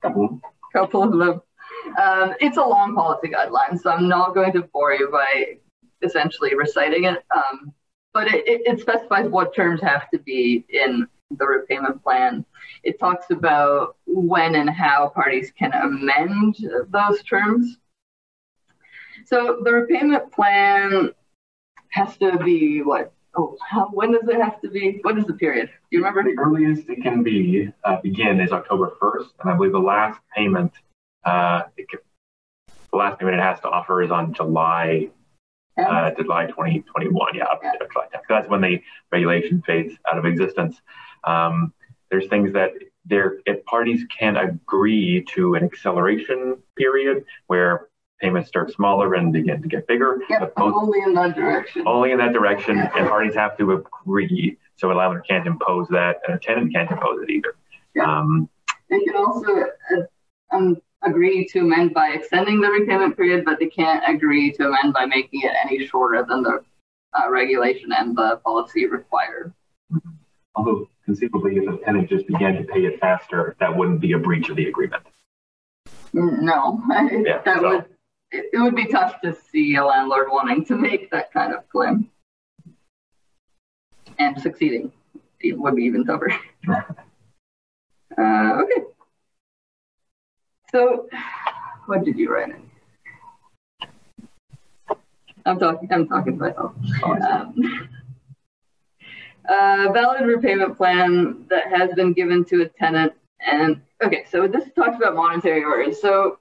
[SPEAKER 4] Couple of them. It's a long policy guideline, so I'm not going to bore you by essentially reciting it. But it specifies what terms have to be in the repayment plan. It talks about when and how parties can amend those terms. So the repayment plan has to be what? When does it have to be? What is the period? Do you remember?
[SPEAKER 2] The earliest it can begin is October 1st, and I believe the last payment, it has to offer is on July 2021. Yeah, up to July 10th. That's when the regulation fades out of existence. There's things that if parties can agree to an acceleration period where payments start smaller and begin to get bigger.
[SPEAKER 4] Yep, only in that direction.
[SPEAKER 2] Only in that direction, and parties have to agree. So a landlord can't impose that, and a tenant can't impose it either.
[SPEAKER 4] Yeah. They can also agree to amend by extending the repayment period, but they can't agree to amend by making it any shorter than the regulation and the policy require.
[SPEAKER 2] Although conceivably, if a tenant just began to pay it faster, that wouldn't be a breach of the agreement.
[SPEAKER 4] No, it would be tough to see a landlord wanting to make that kind of claim. And succeeding. It would be even tougher. Okay. So, what did you write in? I'm talking to myself. Valid repayment plan that has been given to a tenant. And okay, so this talks about monetary orders. So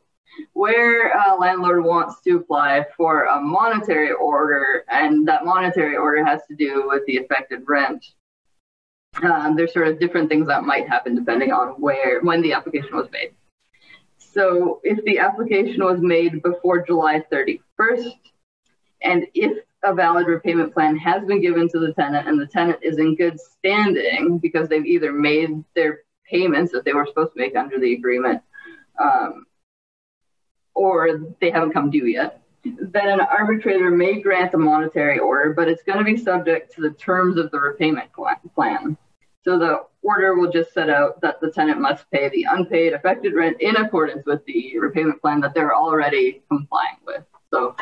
[SPEAKER 4] where a landlord wants to apply for a monetary order, and that monetary order has to do with the effective rent, there's sort of different things that might happen depending on when the application was made. So if the application was made before July 31st, and if a valid repayment plan has been given to the tenant and the tenant is in good standing because they've either made their payments that they were supposed to make under the agreement, or they haven't come due yet, then an arbitrator may grant a monetary order, but it's going to be subject to the terms of the repayment plan. So the order will just set out that the tenant must pay the unpaid affected rent in accordance with the repayment plan that they're already complying with. So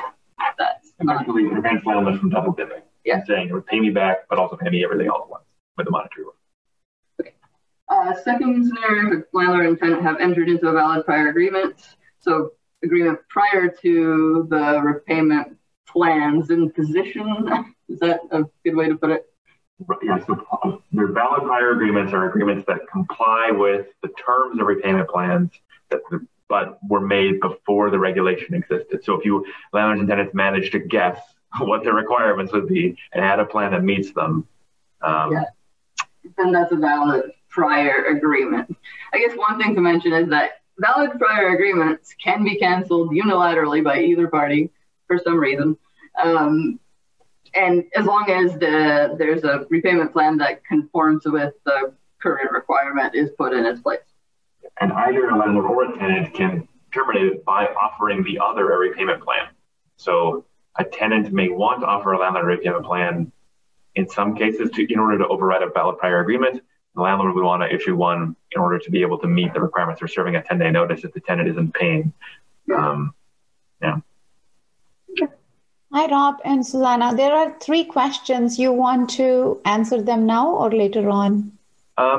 [SPEAKER 4] that's
[SPEAKER 2] effectively the repayment plan was from double dipping. Yeah, saying it would pay me back, but also pay me everything all at once with the monetary order.
[SPEAKER 4] Second scenario, if landlord and tenant have entered into a valid prior agreement. So agreement prior to the repayment plans in position. Is that a good way to put it?
[SPEAKER 2] Yeah, so their valid prior agreements are agreements that comply with the terms of repayment plans but were made before the regulation existed. So if landlords and tenants manage to guess what their requirements would be and had a plan that meets them,
[SPEAKER 4] then that's a valid prior agreement. I guess one thing to mention is that valid prior agreements can be canceled unilaterally by either party for some reason. And as long as there's a repayment plan that conforms with the current requirement is put in its place.
[SPEAKER 2] And either a landlord or a tenant can terminate it by offering the other a repayment plan. So a tenant may want to offer a landlord a repayment plan in some cases in order to override a valid prior agreement. The landlord would want to issue one in order to be able to meet the requirements for serving a 10-day notice if the tenant isn't paying.
[SPEAKER 1] Hi, Rob and Zuzana. There are 3 questions. You want to answer them now or later on?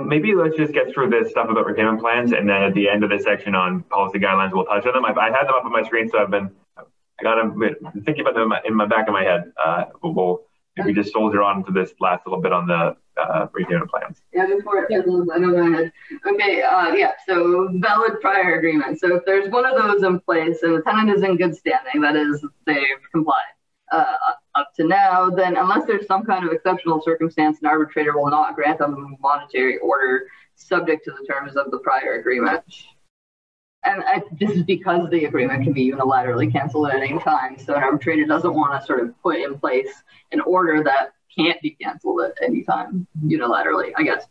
[SPEAKER 2] Maybe let's just get through this stuff about repayment plans, and then at the end of this section on policy guidelines, we'll touch on them. I had them up on my screen, so I got them thinking about them in my back of my head. We'll If we just soldier on to this last little bit on the repayment plans.
[SPEAKER 4] Yeah, before it fizzles, I know, go ahead. Okay, yeah, so valid prior agreement. So if there's one of those in place and the tenant is in good standing, that is, they've complied up to now, then unless there's some kind of exceptional circumstance, an arbitrator will not grant a monetary order subject to the terms of the prior agreement. And this is because the agreement can be unilaterally canceled at any time. So an arbitrator doesn't want to sort of put in place an order that can't be canceled at any time unilaterally, I guess.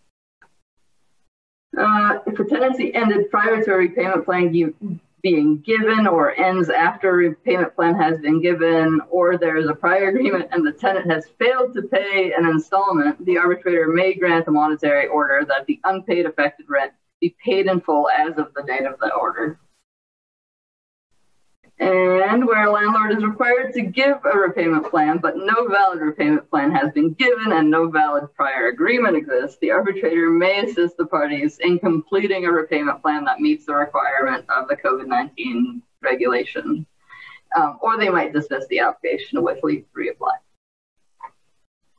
[SPEAKER 4] If a tenancy ended prior to a repayment plan being given or ends after a repayment plan has been given, or there is a prior agreement and the tenant has failed to pay an installment, the arbitrator may grant a monetary order that the unpaid affected rent be paid in full as of the date of the order. And where a landlord is required to give a repayment plan, but no valid repayment plan has been given and no valid prior agreement exists, the arbitrator may assist the parties in completing a repayment plan that meets the requirement of the COVID-19 regulation. Or they might dismiss the application with leave to reapply.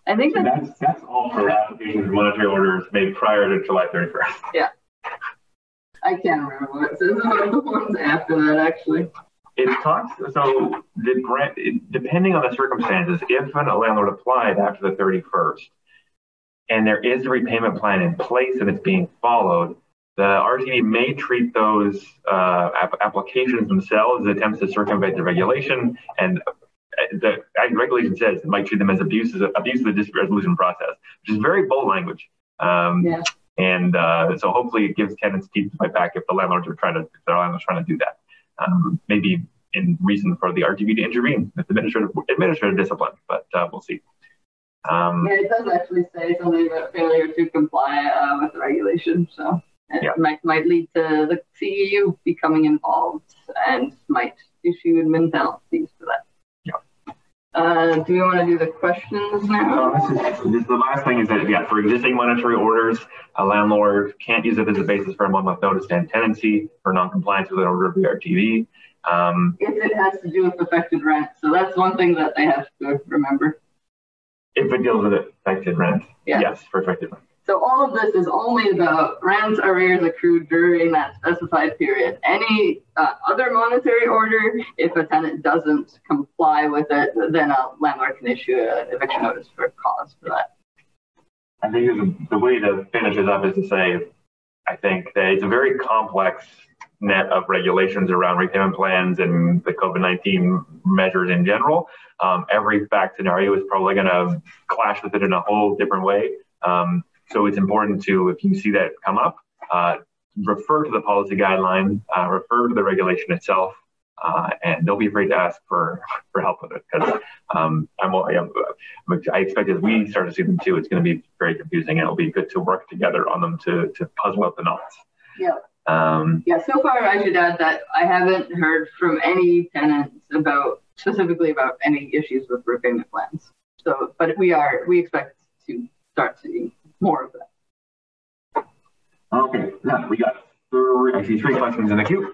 [SPEAKER 4] I think
[SPEAKER 2] that's all for applications of monetary orders made prior to July 31st.
[SPEAKER 4] Yeah. I can't remember what it says about the ones after that, actually.
[SPEAKER 2] It talks, so depending on the circumstances, if a landlord applied after the 31st and there is a repayment plan in place and it's being followed, the RTD may treat those applications themselves as attempts to circumvent the regulation, and the regulation says it might treat them as abuse of the dispute resolution process, which is very bold language. Yeah. And so hopefully it gives tenants teeth to fight back if the landlords are trying to do that. Maybe in reason for the RTV to intervene with administrative discipline, but we'll see.
[SPEAKER 4] Yeah, it does actually say something about failure to comply with the regulation, so it might lead to the CEU becoming involved and might issue admin penalties for that. Do we want to do the questions now?
[SPEAKER 2] This is the last thing is that, for existing monetary orders, a landlord can't use it as a basis for a 1 month notice to end tenancy for non-compliance with an order of the RTV.
[SPEAKER 4] If it has to do with affected rent. So that's one thing that they have to remember.
[SPEAKER 2] If it deals with affected rent. Yeah. Yes, for affected rent.
[SPEAKER 4] So all of this is only about rent arrears accrued during that specified period. Any other monetary order, if a tenant doesn't comply with it, then a landlord can issue an eviction notice for cause for that.
[SPEAKER 2] I think the way to finish it up is to say, I think that it's a very complex net of regulations around repayment plans and the COVID-19 measures in general. Every fact scenario is probably going to clash with it in a whole different way. So it's important to, if you see that come up, refer to the policy guideline, refer to the regulation itself, and don't be afraid to ask for help with it. Because I expect as we start to see them too, it's going to be very confusing, and it'll be good to work together on them to puzzle out the knots.
[SPEAKER 4] Yeah. So far I should add that I haven't heard from any tenants specifically about any issues with repayment plans. So, but we expect to start seeing more of that.
[SPEAKER 2] Okay, now we got three questions in the queue.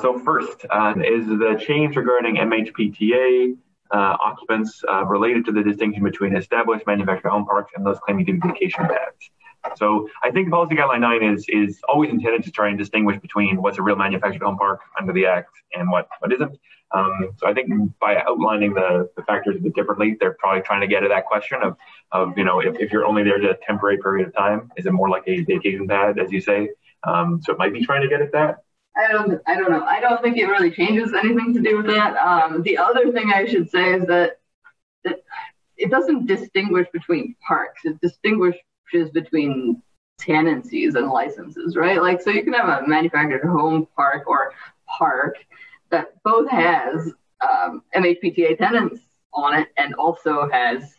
[SPEAKER 2] So first, is the change regarding MHPTA occupants related to the distinction between established manufactured home parks and those claiming to be vacation pads? So I think policy guideline 9 is always intended to try and distinguish between what's a real manufactured home park under the Act and what isn't. So I think by outlining the factors a bit differently, they're probably trying to get at that question of if you're only there to a temporary period of time, is it more like a vacation pad, as you say? So it might be trying to get at that.
[SPEAKER 4] I don't know. I don't think it really changes anything to do with that. The other thing I should say is that it doesn't distinguish between parks. It distinguishes between tenancies and licenses, right? Like, so you can have a manufactured home park or park that both has MHPTA tenants on it and also has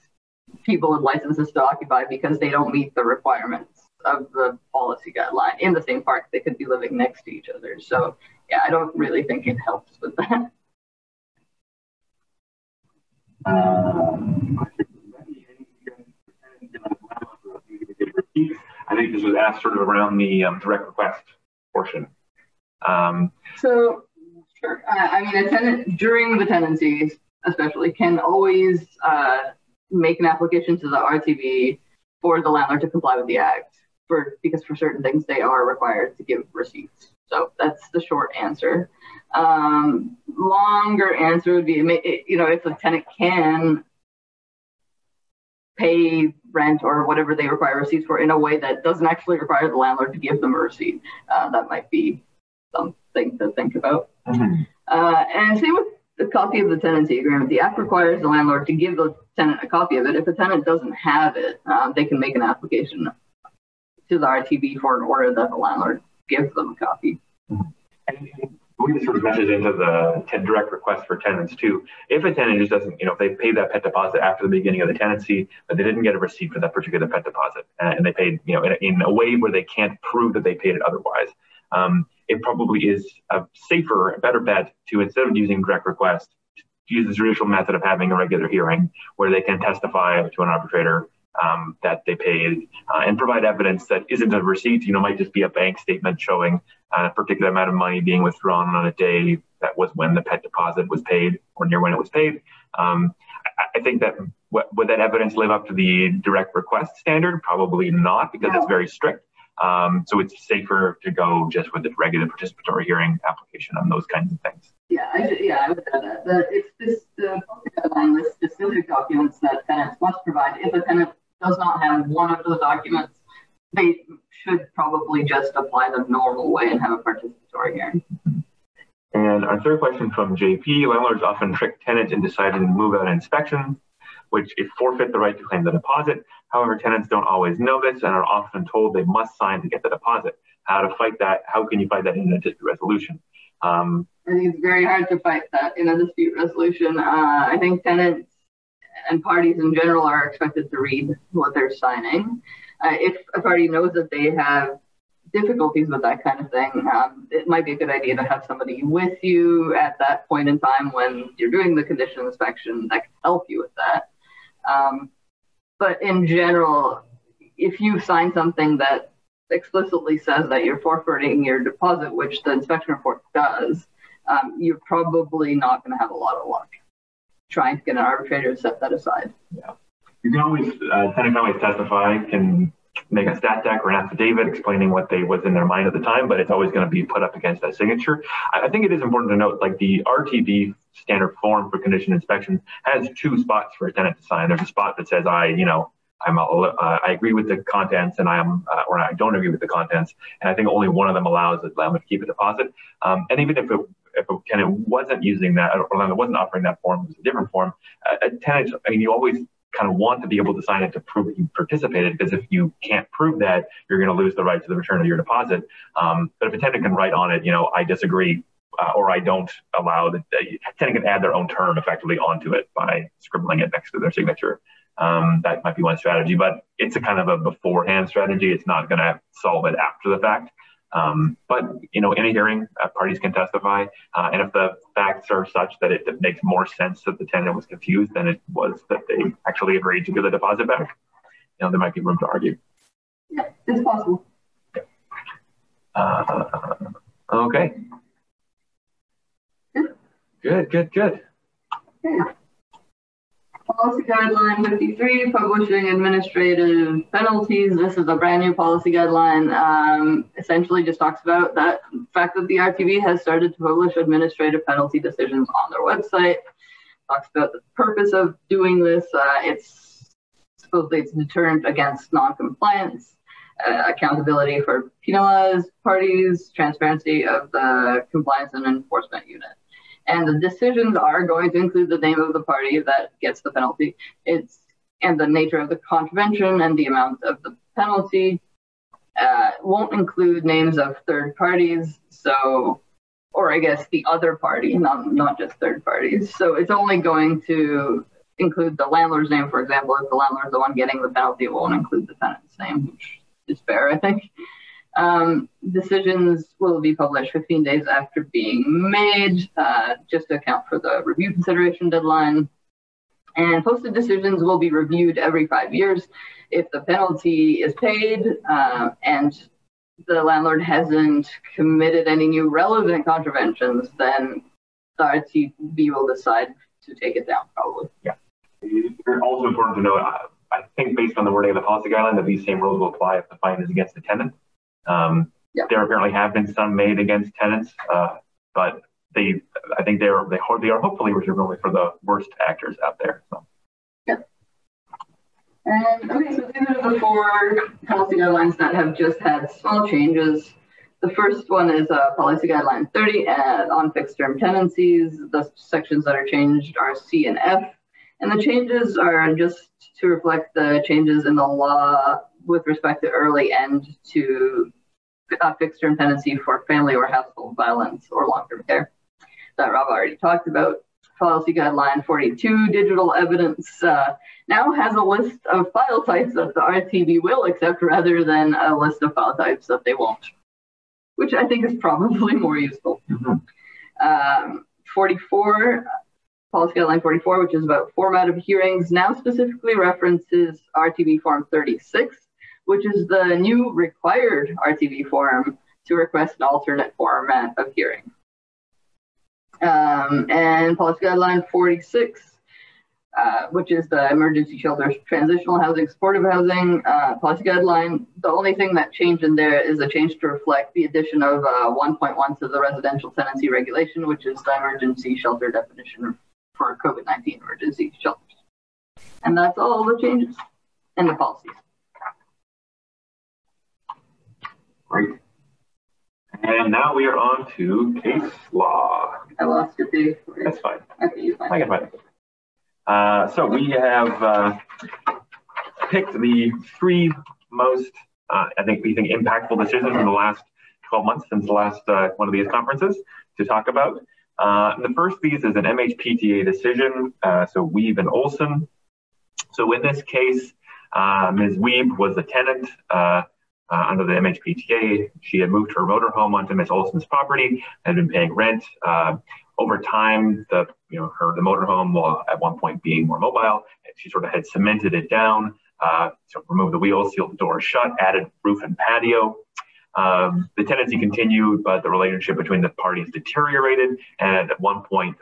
[SPEAKER 4] people with licenses to occupy because they don't meet the requirements of the policy guideline. In the same park, they could be living next to each other. So yeah, I don't really think it helps with that.
[SPEAKER 2] I think this was asked sort of around the direct request portion.
[SPEAKER 4] So, sure. I mean, a tenant during the tenancies, especially, can always make an application to the RTB for the landlord to comply with the Act, because for certain things they are required to give receipts. So that's the short answer. Longer answer would be, if the tenant can pay rent or whatever they require receipts for in a way that doesn't actually require the landlord to give them a receipt, that might be something to think about. Mm-hmm. And same with the copy of the tenancy agreement. The Act requires the landlord to give the tenant a copy of it. If the tenant doesn't have it, they can make an application to the RTB for an order that the landlord gives them a copy.
[SPEAKER 2] Mm-hmm. And I believe this sort of meshes into the direct request for tenants too. If a tenant just doesn't, if they paid that pet deposit after the beginning of the tenancy, but they didn't get a receipt for that particular pet deposit, and they paid, in a way where they can't prove that they paid it otherwise, it probably is a safer, a better bet to, instead of using direct request, to use the traditional method of having a regular hearing where they can testify to an arbitrator that they paid and provide evidence that isn't a receipt, might just be a bank statement showing a particular amount of money being withdrawn on a day that was when the pet deposit was paid or near when it was paid. I think that would that evidence live up to the direct request standard? Probably not, because it's very strict. So it's safer to go just with the regular participatory hearing application on those kinds of things.
[SPEAKER 4] I would say that. It's the guideline lists specific documents that tenants must provide. If a tenant does not have one of those documents, they should probably just apply the normal way and have a participatory hearing.
[SPEAKER 2] And our third question from JP, landlords often trick tenants in deciding to move out inspections, which forfeit the right to claim the deposit. However, tenants don't always know this and are often told they must sign to get the deposit. How to fight that? How can you fight that in a dispute resolution?
[SPEAKER 4] I think it's very hard to fight that in a dispute resolution. I think tenants and parties in general are expected to read what they're signing. If a party knows that they have difficulties with that kind of thing, it might be a good idea to have somebody with you at that point in time when you're doing the condition inspection that can help you with that. But in general, if you sign something that explicitly says that you're forfeiting your deposit, which the inspection report does, you're probably not going to have a lot of luck trying to get an arbitrator to set that aside.
[SPEAKER 2] Yeah. You can always, tenant can always testify, can make a stat deck or an affidavit explaining what was in their mind at the time, but it's always going to be put up against that signature. I think it is important to note, like the RTB standard form for condition inspection has two spots for a tenant to sign. There's a spot that says I agree with the contents, and or I don't agree with the contents. And I think only one of them allows the landlord to keep a deposit. And even if a tenant wasn't using that, or landlord wasn't offering that form, it was a different form, a tenant, you always kind of want to be able to sign it to prove that you participated, because if you can't prove that, you're going to lose the right to the return of your deposit. But if a tenant can write on it, I disagree, or I don't allow, the tenant can add their own term effectively onto it by scribbling it next to their signature. That might be one strategy, but it's a kind of a beforehand strategy. It's not going to solve it after the fact. But in a hearing, parties can testify, and if the facts are such that it makes more sense that the tenant was confused than it was that they actually agreed to give the deposit back, there might be room to argue.
[SPEAKER 4] Yeah, it's possible.
[SPEAKER 2] Okay. Good.
[SPEAKER 4] Yeah. Policy Guideline 53, Publishing Administrative Penalties. This is a brand new policy guideline. Essentially just talks about that fact that the RTB has started to publish administrative penalty decisions on their website. Talks about the purpose of doing this. It's deterrent against non-compliance, accountability for penalized parties, transparency of the compliance and enforcement unit. And the decisions are going to include the name of the party that gets the penalty. And the nature of the contravention and the amount of the penalty. Won't include names of third parties. Or I guess the other party, not just third parties. So it's only going to include the landlord's name, for example. If the landlord's the one getting the penalty, it won't include the tenant's name, which is fair, I think. Decisions will be published 15 days after being made, just to account for the review consideration deadline. And posted decisions will be reviewed every 5 years. If the penalty is paid and the landlord hasn't committed any new relevant contraventions, then the RTB will decide to take it down, probably.
[SPEAKER 2] Yeah. It's also important to note, I think based on the wording of the policy guideline, that these same rules will apply if the fine is against the tenant. There apparently have been some made against tenants, but I think they are hopefully reserved only for the worst actors out there. So.
[SPEAKER 4] And okay, so these are the 4 policy guidelines that have just had small changes. The first one is policy guideline 30 on fixed term tenancies. The sections that are changed are C and F. And the changes are just to reflect the changes in the law with respect to early end to fixed term tenancy for family or household violence or long-term care that Rob already talked about. Policy guideline 42, digital evidence, now has a list of file types that the RTB will accept rather than a list of file types that they won't, which I think is probably more useful. 44, policy guideline 44, which is about format of hearings, now specifically references RTB form 36, which is the new required RTB form to request an alternate format of hearing. And policy guideline 46, which is the emergency shelters, transitional housing, supportive housing policy guideline. The only thing that changed in there is a change to reflect the addition of 1.1 to the residential tenancy regulation, which is the emergency shelter definition for COVID-19 emergency shelters. And that's all the changes in the policies.
[SPEAKER 2] Great. And now we are on to case law.
[SPEAKER 4] I lost it, Dave.
[SPEAKER 2] That's fine.
[SPEAKER 4] Okay, you find
[SPEAKER 2] I can find it. So we have picked the 3 most, we think, impactful decisions in the last 12 months since the last one of these conferences to talk about. The first of these is an MHPTA decision, so Wiebe and Olsen. So in this case, Ms. Wiebe was a tenant under the MHPTA. She had moved her motorhome onto Ms. Olsen's property, had been paying rent. Over time, the motorhome, while at one point being more mobile, she sort of had cemented it down, so removed the wheels, sealed the doors shut, added roof and patio. The tenancy continued, but the relationship between the parties deteriorated. And at one point,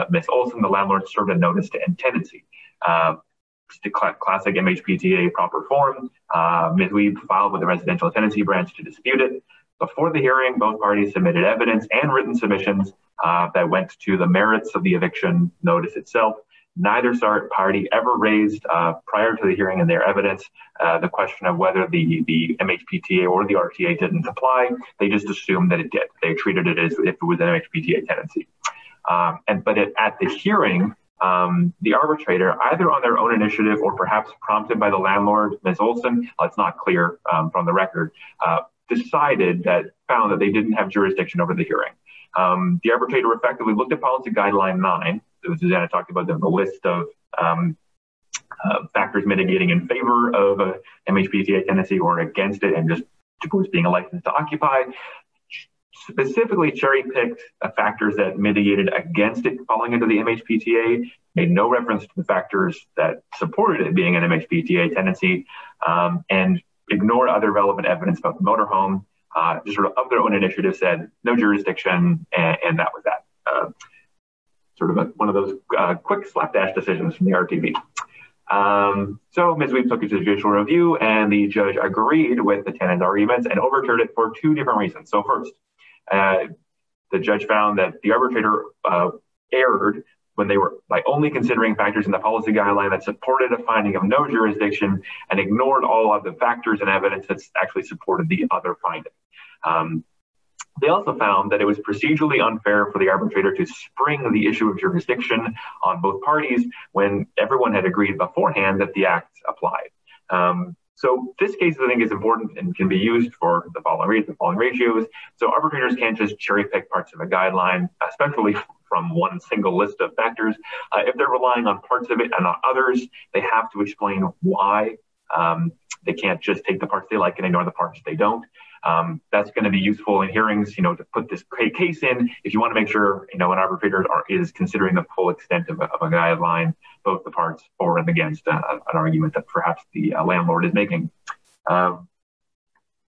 [SPEAKER 2] Ms. Olsen, the landlord, served a notice to end tenancy. Classic MHPTA proper form. Ms. Wiebe filed with the Residential Tenancy Branch to dispute it. Before the hearing, both parties submitted evidence and written submissions that went to the merits of the eviction notice itself. Neither party ever raised prior to the hearing in their evidence the question of whether the MHPTA or the RTA didn't apply. They just assumed that it did. They treated it as if it was an MHPTA tenancy. But at the hearing, the arbitrator, either on their own initiative or perhaps prompted by the landlord, Ms. Olsen, it's not clear from the record, found that they didn't have jurisdiction over the hearing. The arbitrator effectively looked at policy guideline 9. Zuzana talked about the list of factors mitigating in favor of a MHPTA tenancy or against it, and just being a license to occupy. Specifically cherry-picked factors that mitigated against it falling into the MHPTA, made no reference to the factors that supported it being an MHPTA tenancy, and ignored other relevant evidence about the motorhome. Just sort of their own initiative said no jurisdiction, and that was that. One of those quick slapdash decisions from the RTB. So Ms. Wiebe took it to judicial review, and the judge agreed with the tenant's arguments and overturned it for 2 different reasons. So first, the judge found that the arbitrator erred when they were by only considering factors in the policy guideline that supported a finding of no jurisdiction and ignored all of the factors and evidence that actually supported the other finding. They also found that it was procedurally unfair for the arbitrator to spring the issue of jurisdiction on both parties when everyone had agreed beforehand that the act applied. So this case, I think, is important and can be used for the following ratios. So arbitrators can't just cherry pick parts of a guideline, especially from one single list of factors. If they're relying on parts of it and not others, they have to explain why. They can't just take the parts they like and ignore the parts they don't. That's going to be useful in hearings, to put this case in if you want to make sure, an arbitrator is considering the full extent of a guideline, both the parts for and against an argument that perhaps the landlord is making.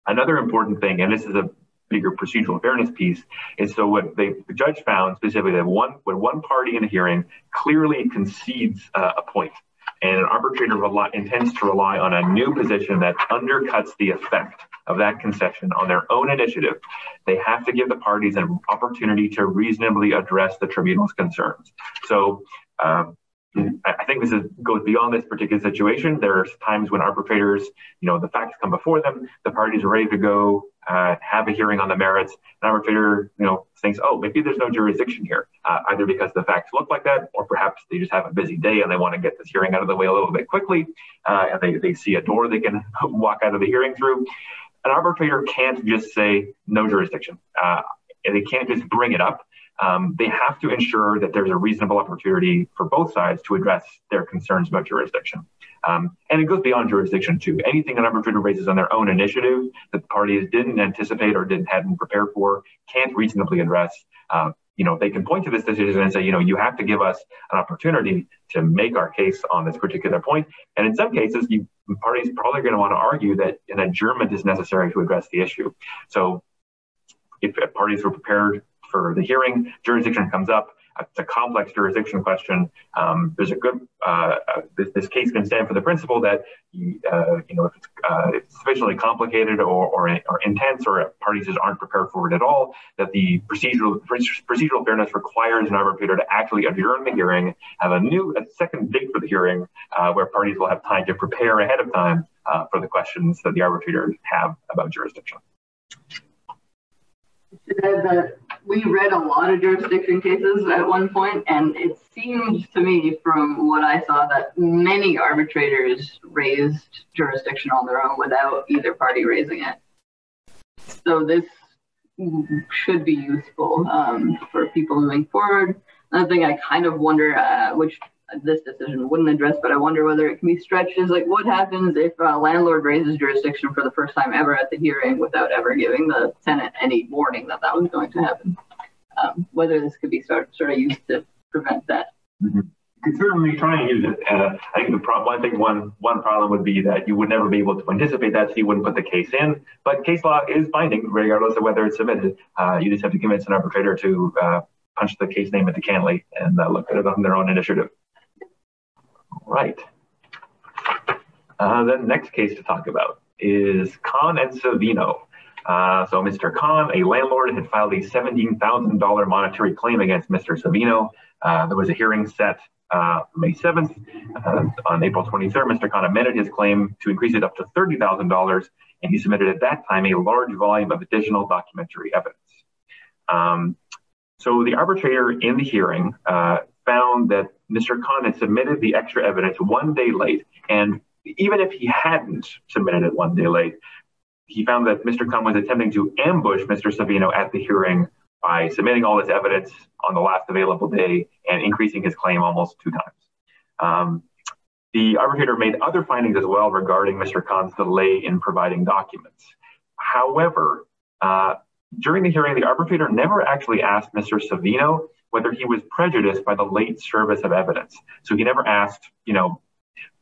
[SPEAKER 2] Another important thing, and this is a bigger procedural fairness piece, is so what the judge found specifically that when one party in a hearing clearly concedes a point, and an arbitrator intends to rely on a new position that undercuts the effect of that concession on their own initiative, they have to give the parties an opportunity to reasonably address the tribunal's concerns. So I think this goes beyond this particular situation. There are times when arbitrators, the facts come before them, the parties are ready to go, have a hearing on the merits. An arbitrator, thinks, oh, maybe there's no jurisdiction here, either because the facts look like that, or perhaps they just have a busy day and they want to get this hearing out of the way a little bit quickly, and they see a door they can walk out of the hearing through. An arbitrator can't just say no jurisdiction. They can't just bring it up. They have to ensure that there's a reasonable opportunity for both sides to address their concerns about jurisdiction. And it goes beyond jurisdiction too. Anything an arbitrator raises on their own initiative that the parties didn't anticipate or hadn't prepared for can't reasonably address. They can point to this decision and say, you have to give us an opportunity to make our case on this particular point. And in some cases, parties probably going to want to argue that an adjournment is necessary to address the issue. So if parties were prepared for the hearing, jurisdiction comes up, it's a complex jurisdiction question. There's a good, this case can stand for the principle that, if it's sufficiently complicated or intense, or parties just aren't prepared for it at all, that the procedural fairness requires an arbitrator to actually adjourn the hearing, have a second date for the hearing, where parties will have time to prepare ahead of time for the questions that the arbitrators have about jurisdiction.
[SPEAKER 4] That we read a lot of jurisdiction cases at one point, and it seemed to me from what I saw that many arbitrators raised jurisdiction on their own without either party raising it. So this should be useful for people moving forward. Another thing I kind of wonder, which this decision wouldn't address, but I wonder whether it can be stretched, is like what happens if a landlord raises jurisdiction for the first time ever at the hearing without ever giving the tenant any warning that was going to happen. Whether this could be sort of used to prevent that.
[SPEAKER 2] Mm-hmm. You could certainly try and use it. I think one problem would be that you would never be able to anticipate that, so you wouldn't put the case in. But case law is binding, regardless of whether it's submitted. You just have to convince an arbitrator to punch the case name into Canley and look at it on their own initiative. Right. The next case to talk about is Kahn and Savino. So Mr. Kahn, a landlord, had filed a $17,000 monetary claim against Mr. Savino. There was a hearing set May 7th. On April 23rd, Mr. Kahn amended his claim to increase it up to $30,000, and he submitted at that time a large volume of additional documentary evidence. So the arbitrator in the hearing found that Mr. Kahn had submitted the extra evidence one day late, and even if he hadn't submitted it one day late, he found that Mr. Kahn was attempting to ambush Mr. Savino at the hearing by submitting all this evidence on the last available day and increasing his claim almost 2 times. The arbitrator made other findings as well regarding Mr. Kahn's delay in providing documents. However, during the hearing, the arbitrator never actually asked Mr. Savino whether he was prejudiced by the late service of evidence. So he never asked,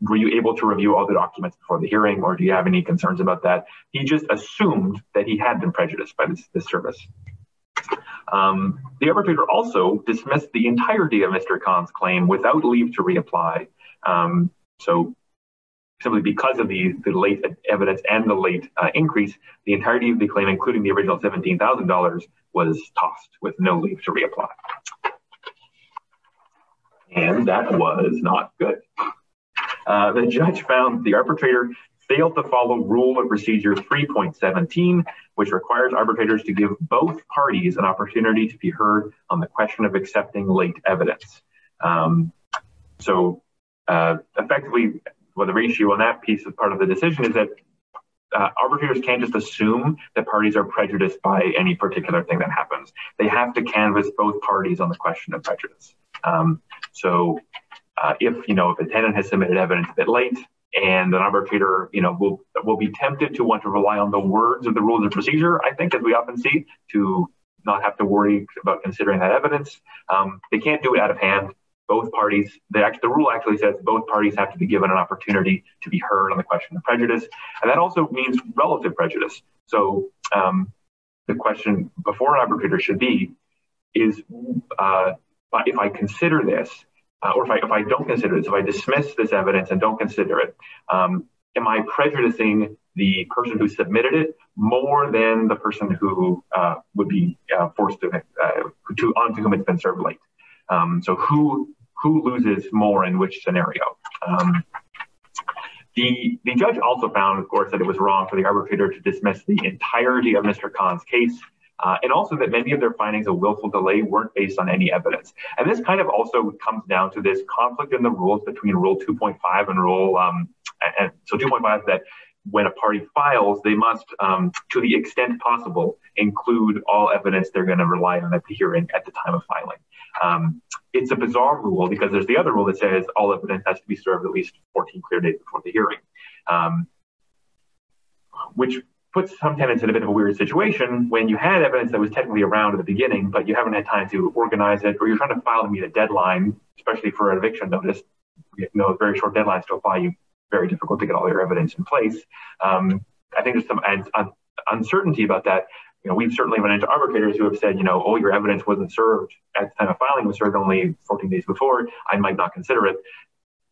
[SPEAKER 2] were you able to review all the documents before the hearing, or do you have any concerns about that? He just assumed that he had been prejudiced by this service. The arbitrator also dismissed the entirety of Mr. Kahn's claim without leave to reapply. So simply because of the late evidence and the late increase, the entirety of the claim, including the original $17,000, was tossed with no leave to reapply. And that was not good. The judge found the arbitrator failed to follow Rule of Procedure 3.17, which requires arbitrators to give both parties an opportunity to be heard on the question of accepting late evidence. Effectively, the ratio on that piece of part of the decision is that arbitrators can't just assume that parties are prejudiced by any particular thing that happens. They have to canvass both parties on the question of prejudice. If a tenant has submitted evidence a bit late, and an arbitrator, will be tempted to want to rely on the words of the rules of procedure, I think, as we often see, to not have to worry about considering that evidence. They can't do it out of hand. Both parties, the rule actually says both parties have to be given an opportunity to be heard on the question of prejudice. And that also means relative prejudice. So the question before an arbitrator should be is, if I consider this, or if I don't consider it, so if I dismiss this evidence and don't consider it, am I prejudicing the person who submitted it more than the person who would be forced to onto whom it's been served late? So who loses more in which scenario? The judge also found, of course, that it was wrong for the arbitrator to dismiss the entirety of Mr. Khan's case, and also that many of their findings of willful delay weren't based on any evidence. And this kind of also comes down to this conflict in the rules between Rule 2.5 and Rule, and so 2.5 that when a party files, they must, to the extent possible, include all evidence they're going to rely on at the hearing at the time of filing. It's a bizarre rule because there's the other rule that says all evidence has to be served at least 14 clear days before the hearing, which puts some tenants in a bit of a weird situation when you had evidence that was technically around at the beginning, but you haven't had time to organize it, or you're trying to file to meet a deadline, especially for an eviction notice. You know, very short deadlines to apply, very difficult to get all your evidence in place. I think there's some uncertainty about that. You know, we've certainly run into arbitrators who have said, you know, oh, your evidence wasn't served at the time of filing, was served only 14 days before. I might not consider it,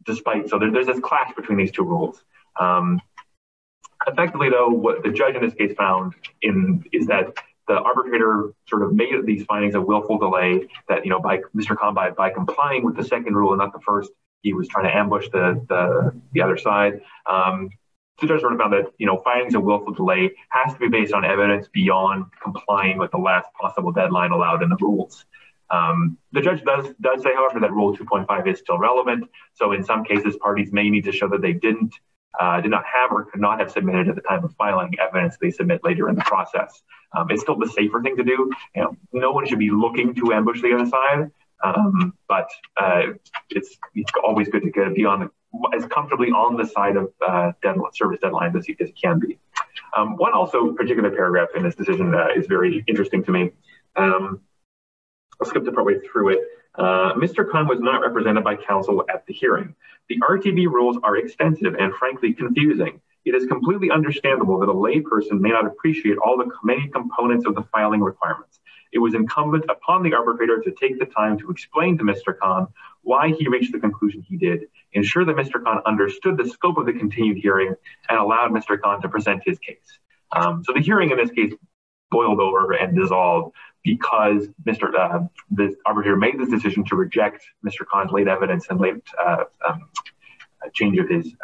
[SPEAKER 2] so there's this clash between these two rules. Effectively, though, what the judge in this case found is that the arbitrator sort of made these findings of willful delay, that, you know, by Mr. Khan, by complying with the second rule and not the first, he was trying to ambush the other side. The judge sort of found that, you know, findings of willful delay has to be based on evidence beyond complying with the last possible deadline allowed in the rules. The judge does say, however, that Rule 2.5 is still relevant. So in some cases, parties may need to show that they did not have or could not have submitted at the time of filing evidence they submit later in the process. It's still the safer thing to do. You know, no one should be looking to ambush the other side, but it's always good to be as comfortably on the side of service deadlines as you can be. One also particular paragraph in this decision is very interesting to me. I'll skip the partway through it. Mr. Khan was not represented by counsel at the hearing. The RTB rules are extensive and frankly confusing. It is completely understandable that a layperson may not appreciate all the many components of the filing requirements. It was incumbent upon the arbitrator to take the time to explain to Mr. Khan why he reached the conclusion he did, ensure that Mr. Khan understood the scope of the continued hearing, and allowed Mr. Khan to present his case. So the hearing in this case boiled over and dissolved because the arbitrator made this decision to reject Mr. Khan's late evidence and late change of his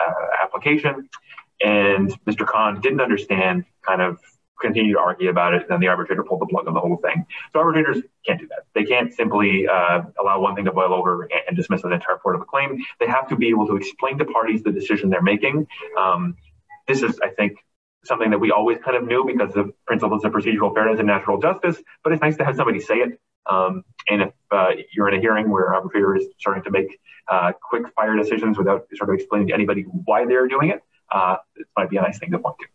[SPEAKER 2] application. And Mr. Khan didn't understand, kind of continued to argue about it, and then the arbitrator pulled the plug on the whole thing. So arbitrators can't do that. They can't simply allow one thing to boil over and dismiss an entire part of a claim. They have to be able to explain to parties the decision they're making. This is, I think, something that we always kind of knew because of principles of procedural fairness and natural justice, but it's nice to have somebody say it. And if you're in a hearing where an arbitrator is starting to make quick fire decisions without sort of explaining to anybody why they're doing it, it might be a nice thing to point to.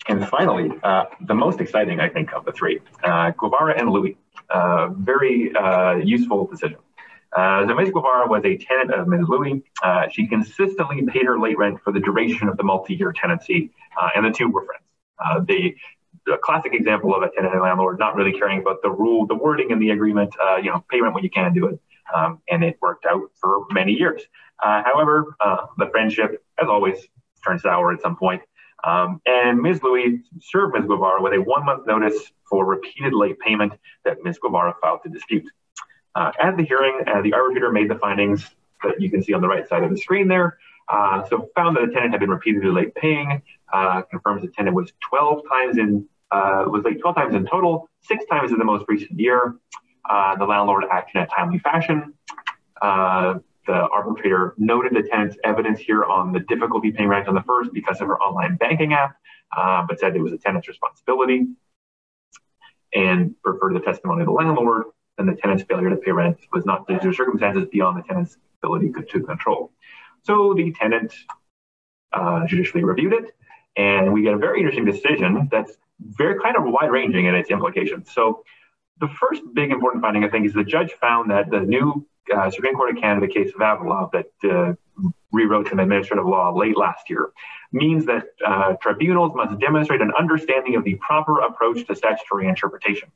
[SPEAKER 2] And finally, the most exciting, I think, of the three, Guevara and Louis, very useful decision. So Ms. Guevara was a tenant of Ms. Louis. She consistently paid her late rent for the duration of the multi-year tenancy, and the two were friends. The classic example of a tenant and landlord not really caring about the wording in the agreement, pay rent when you can do it, and it worked out for many years. However, the friendship, as always, turned sour at some point. And Ms. Louis served Ms. Guevara with a 1-month notice for repeated late payment that Ms. Guevara filed to dispute. At the hearing, the arbitrator made the findings that you can see on the right side of the screen there. So found that the tenant had been repeatedly late paying, confirms the tenant was 12 times in total, 6 times in the most recent year. The landlord acted in a timely fashion. The arbitrator noted the tenant's evidence here on the difficulty paying rent on the first because of her online banking app, but said it was the tenant's responsibility, and preferred the testimony of the landlord. And the tenant's failure to pay rent was not due to circumstances beyond the tenant's ability to control. So the tenant judicially reviewed it, and we get a very interesting decision that's very kind of wide-ranging in its implications. So the first big important finding, I think, is the judge found that the new Supreme Court of Canada case of Avalov that rewrote some administrative law late last year, means that tribunals must demonstrate an understanding of the proper approach to statutory interpretation,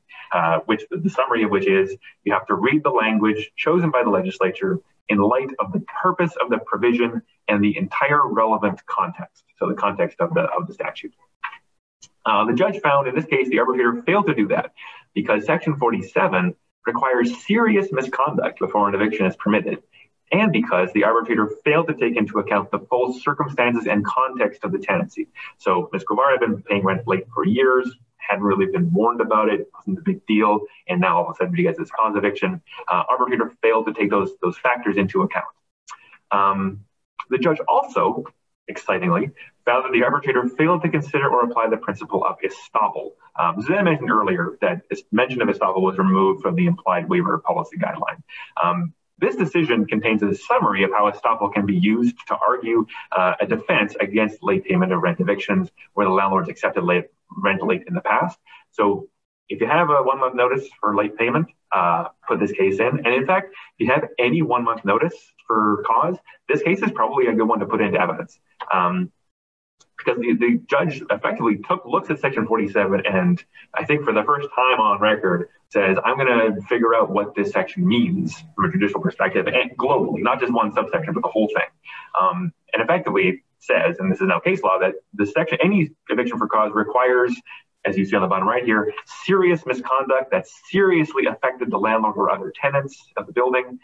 [SPEAKER 2] which the summary of which is you have to read the language chosen by the legislature in light of the purpose of the provision and the entire relevant context, so the context of the statute. The judge found in this case the arbitrator failed to do that because Section 47 requires serious misconduct before an eviction is permitted, and because the arbitrator failed to take into account the full circumstances and context of the tenancy. So Ms. Guibe had been paying rent late for years, hadn't really been warned about it, wasn't a big deal, and now all of a sudden she gets this cause eviction. Arbitrator failed to take those factors into account. The judge also, excitingly, found that the arbitrator failed to consider or apply the principle of estoppel. Zuzana mentioned earlier that mention of estoppel was removed from the implied waiver policy guideline. This decision contains a summary of how estoppel can be used to argue a defense against late payment of rent evictions where the landlord's accepted rent late in the past. So if you have a 1 month notice for late payment, put this case in. And in fact, if you have any 1 month notice for cause, this case is probably a good one to put into evidence. Because the judge effectively looks at Section 47 and I think for the first time on record says, I'm going to figure out what this section means from a judicial perspective and globally, not just one subsection, but the whole thing. And effectively says, and this is now case law, that the section, any eviction for cause requires, as you see on the bottom right here, serious misconduct that seriously affected the landlord or other tenants of the building,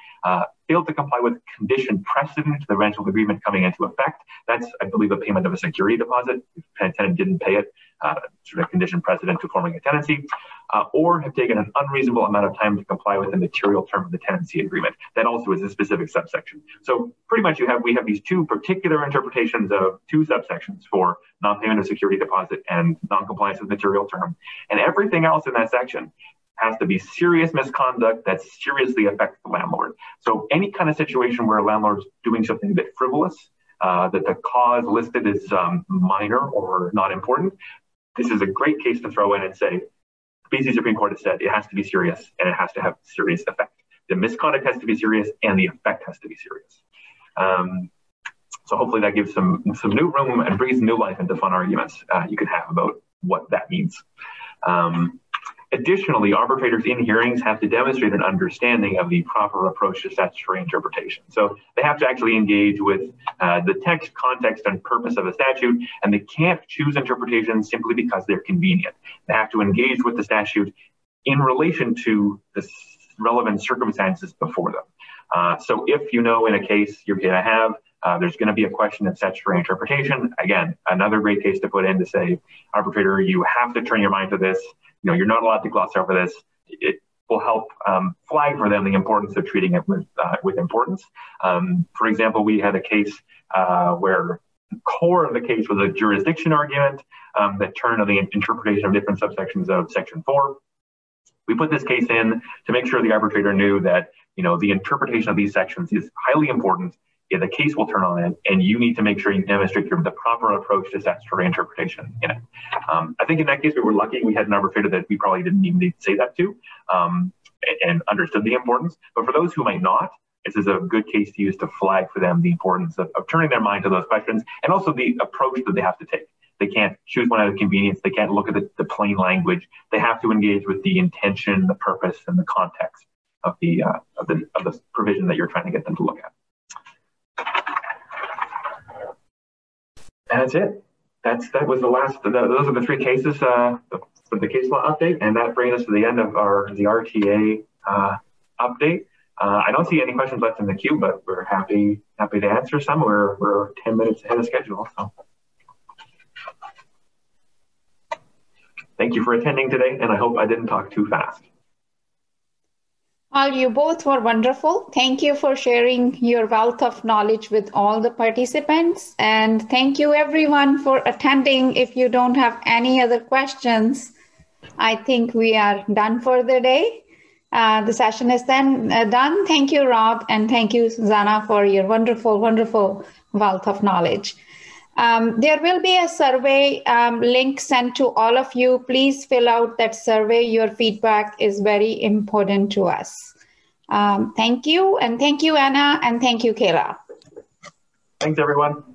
[SPEAKER 2] failed to comply with condition precedent to the rental agreement coming into effect. That's, I believe, a payment of a security deposit. If a tenant didn't pay it, sort of condition precedent to forming a tenancy, or have taken an unreasonable amount of time to comply with the material term of the tenancy agreement. That also is a specific subsection. So pretty much we have these two particular interpretations of two subsections for non-payment of security deposit and non-compliance with material term. And everything else in that section has to be serious misconduct that seriously affects the landlord. So any kind of situation where a landlord's doing something a bit frivolous, that the cause listed is minor or not important, this is a great case to throw in and say, BC Supreme Court has said it has to be serious and it has to have serious effect. The misconduct has to be serious and the effect has to be serious. So hopefully that gives some new room and breathes new life into fun arguments you can have about what that means. Additionally, arbitrators in hearings have to demonstrate an understanding of the proper approach to statutory interpretation. So they have to actually engage with the text, context, and purpose of a statute, and they can't choose interpretations simply because they're convenient. They have to engage with the statute in relation to the relevant circumstances before them. So if you know in a case you're going to have, there's going to be a question of statutory interpretation. Again, another great case to put in to say, arbitrator, you have to turn your mind to this. You know, you're not allowed to gloss over this. It will help flag for them the importance of treating it with importance. For example, we had a case where the core of the case was a jurisdiction argument that turned on the interpretation of different subsections of Section 4. We put this case in to make sure the arbitrator knew that, you know, the interpretation of these sections is highly important. Yeah, the case will turn on it, and you need to make sure you demonstrate the proper approach to statutory interpretation in it. I think in that case, we were lucky. We had an arbitrator that we probably didn't even need to say that to and understood the importance. But for those who might not, this is a good case to use to flag for them the importance of turning their mind to those questions and also the approach that they have to take. They can't choose one out of convenience. They can't look at the plain language. They have to engage with the intention, the purpose, and the context of the provision that you're trying to get them to look at. That's it. That was the last. Those are the three cases for the case law update, and that brings us to the end of the RTA update. I don't see any questions left in the queue, but we're happy to answer some. We're 10 minutes ahead of schedule. So. Thank you for attending today, and I hope I didn't talk too fast.
[SPEAKER 1] Well, you both were wonderful. Thank you for sharing your wealth of knowledge with all the participants. And thank you everyone for attending. If you don't have any other questions, I think we are done for the day. The session is then done. Thank you, Rob, and thank you, Zuzana, for your wonderful, wonderful wealth of knowledge. There will be a survey link sent to all of you. Please fill out that survey. Your feedback is very important to us. Thank you, and thank you, Anna, and thank you, Kayla.
[SPEAKER 2] Thanks, everyone.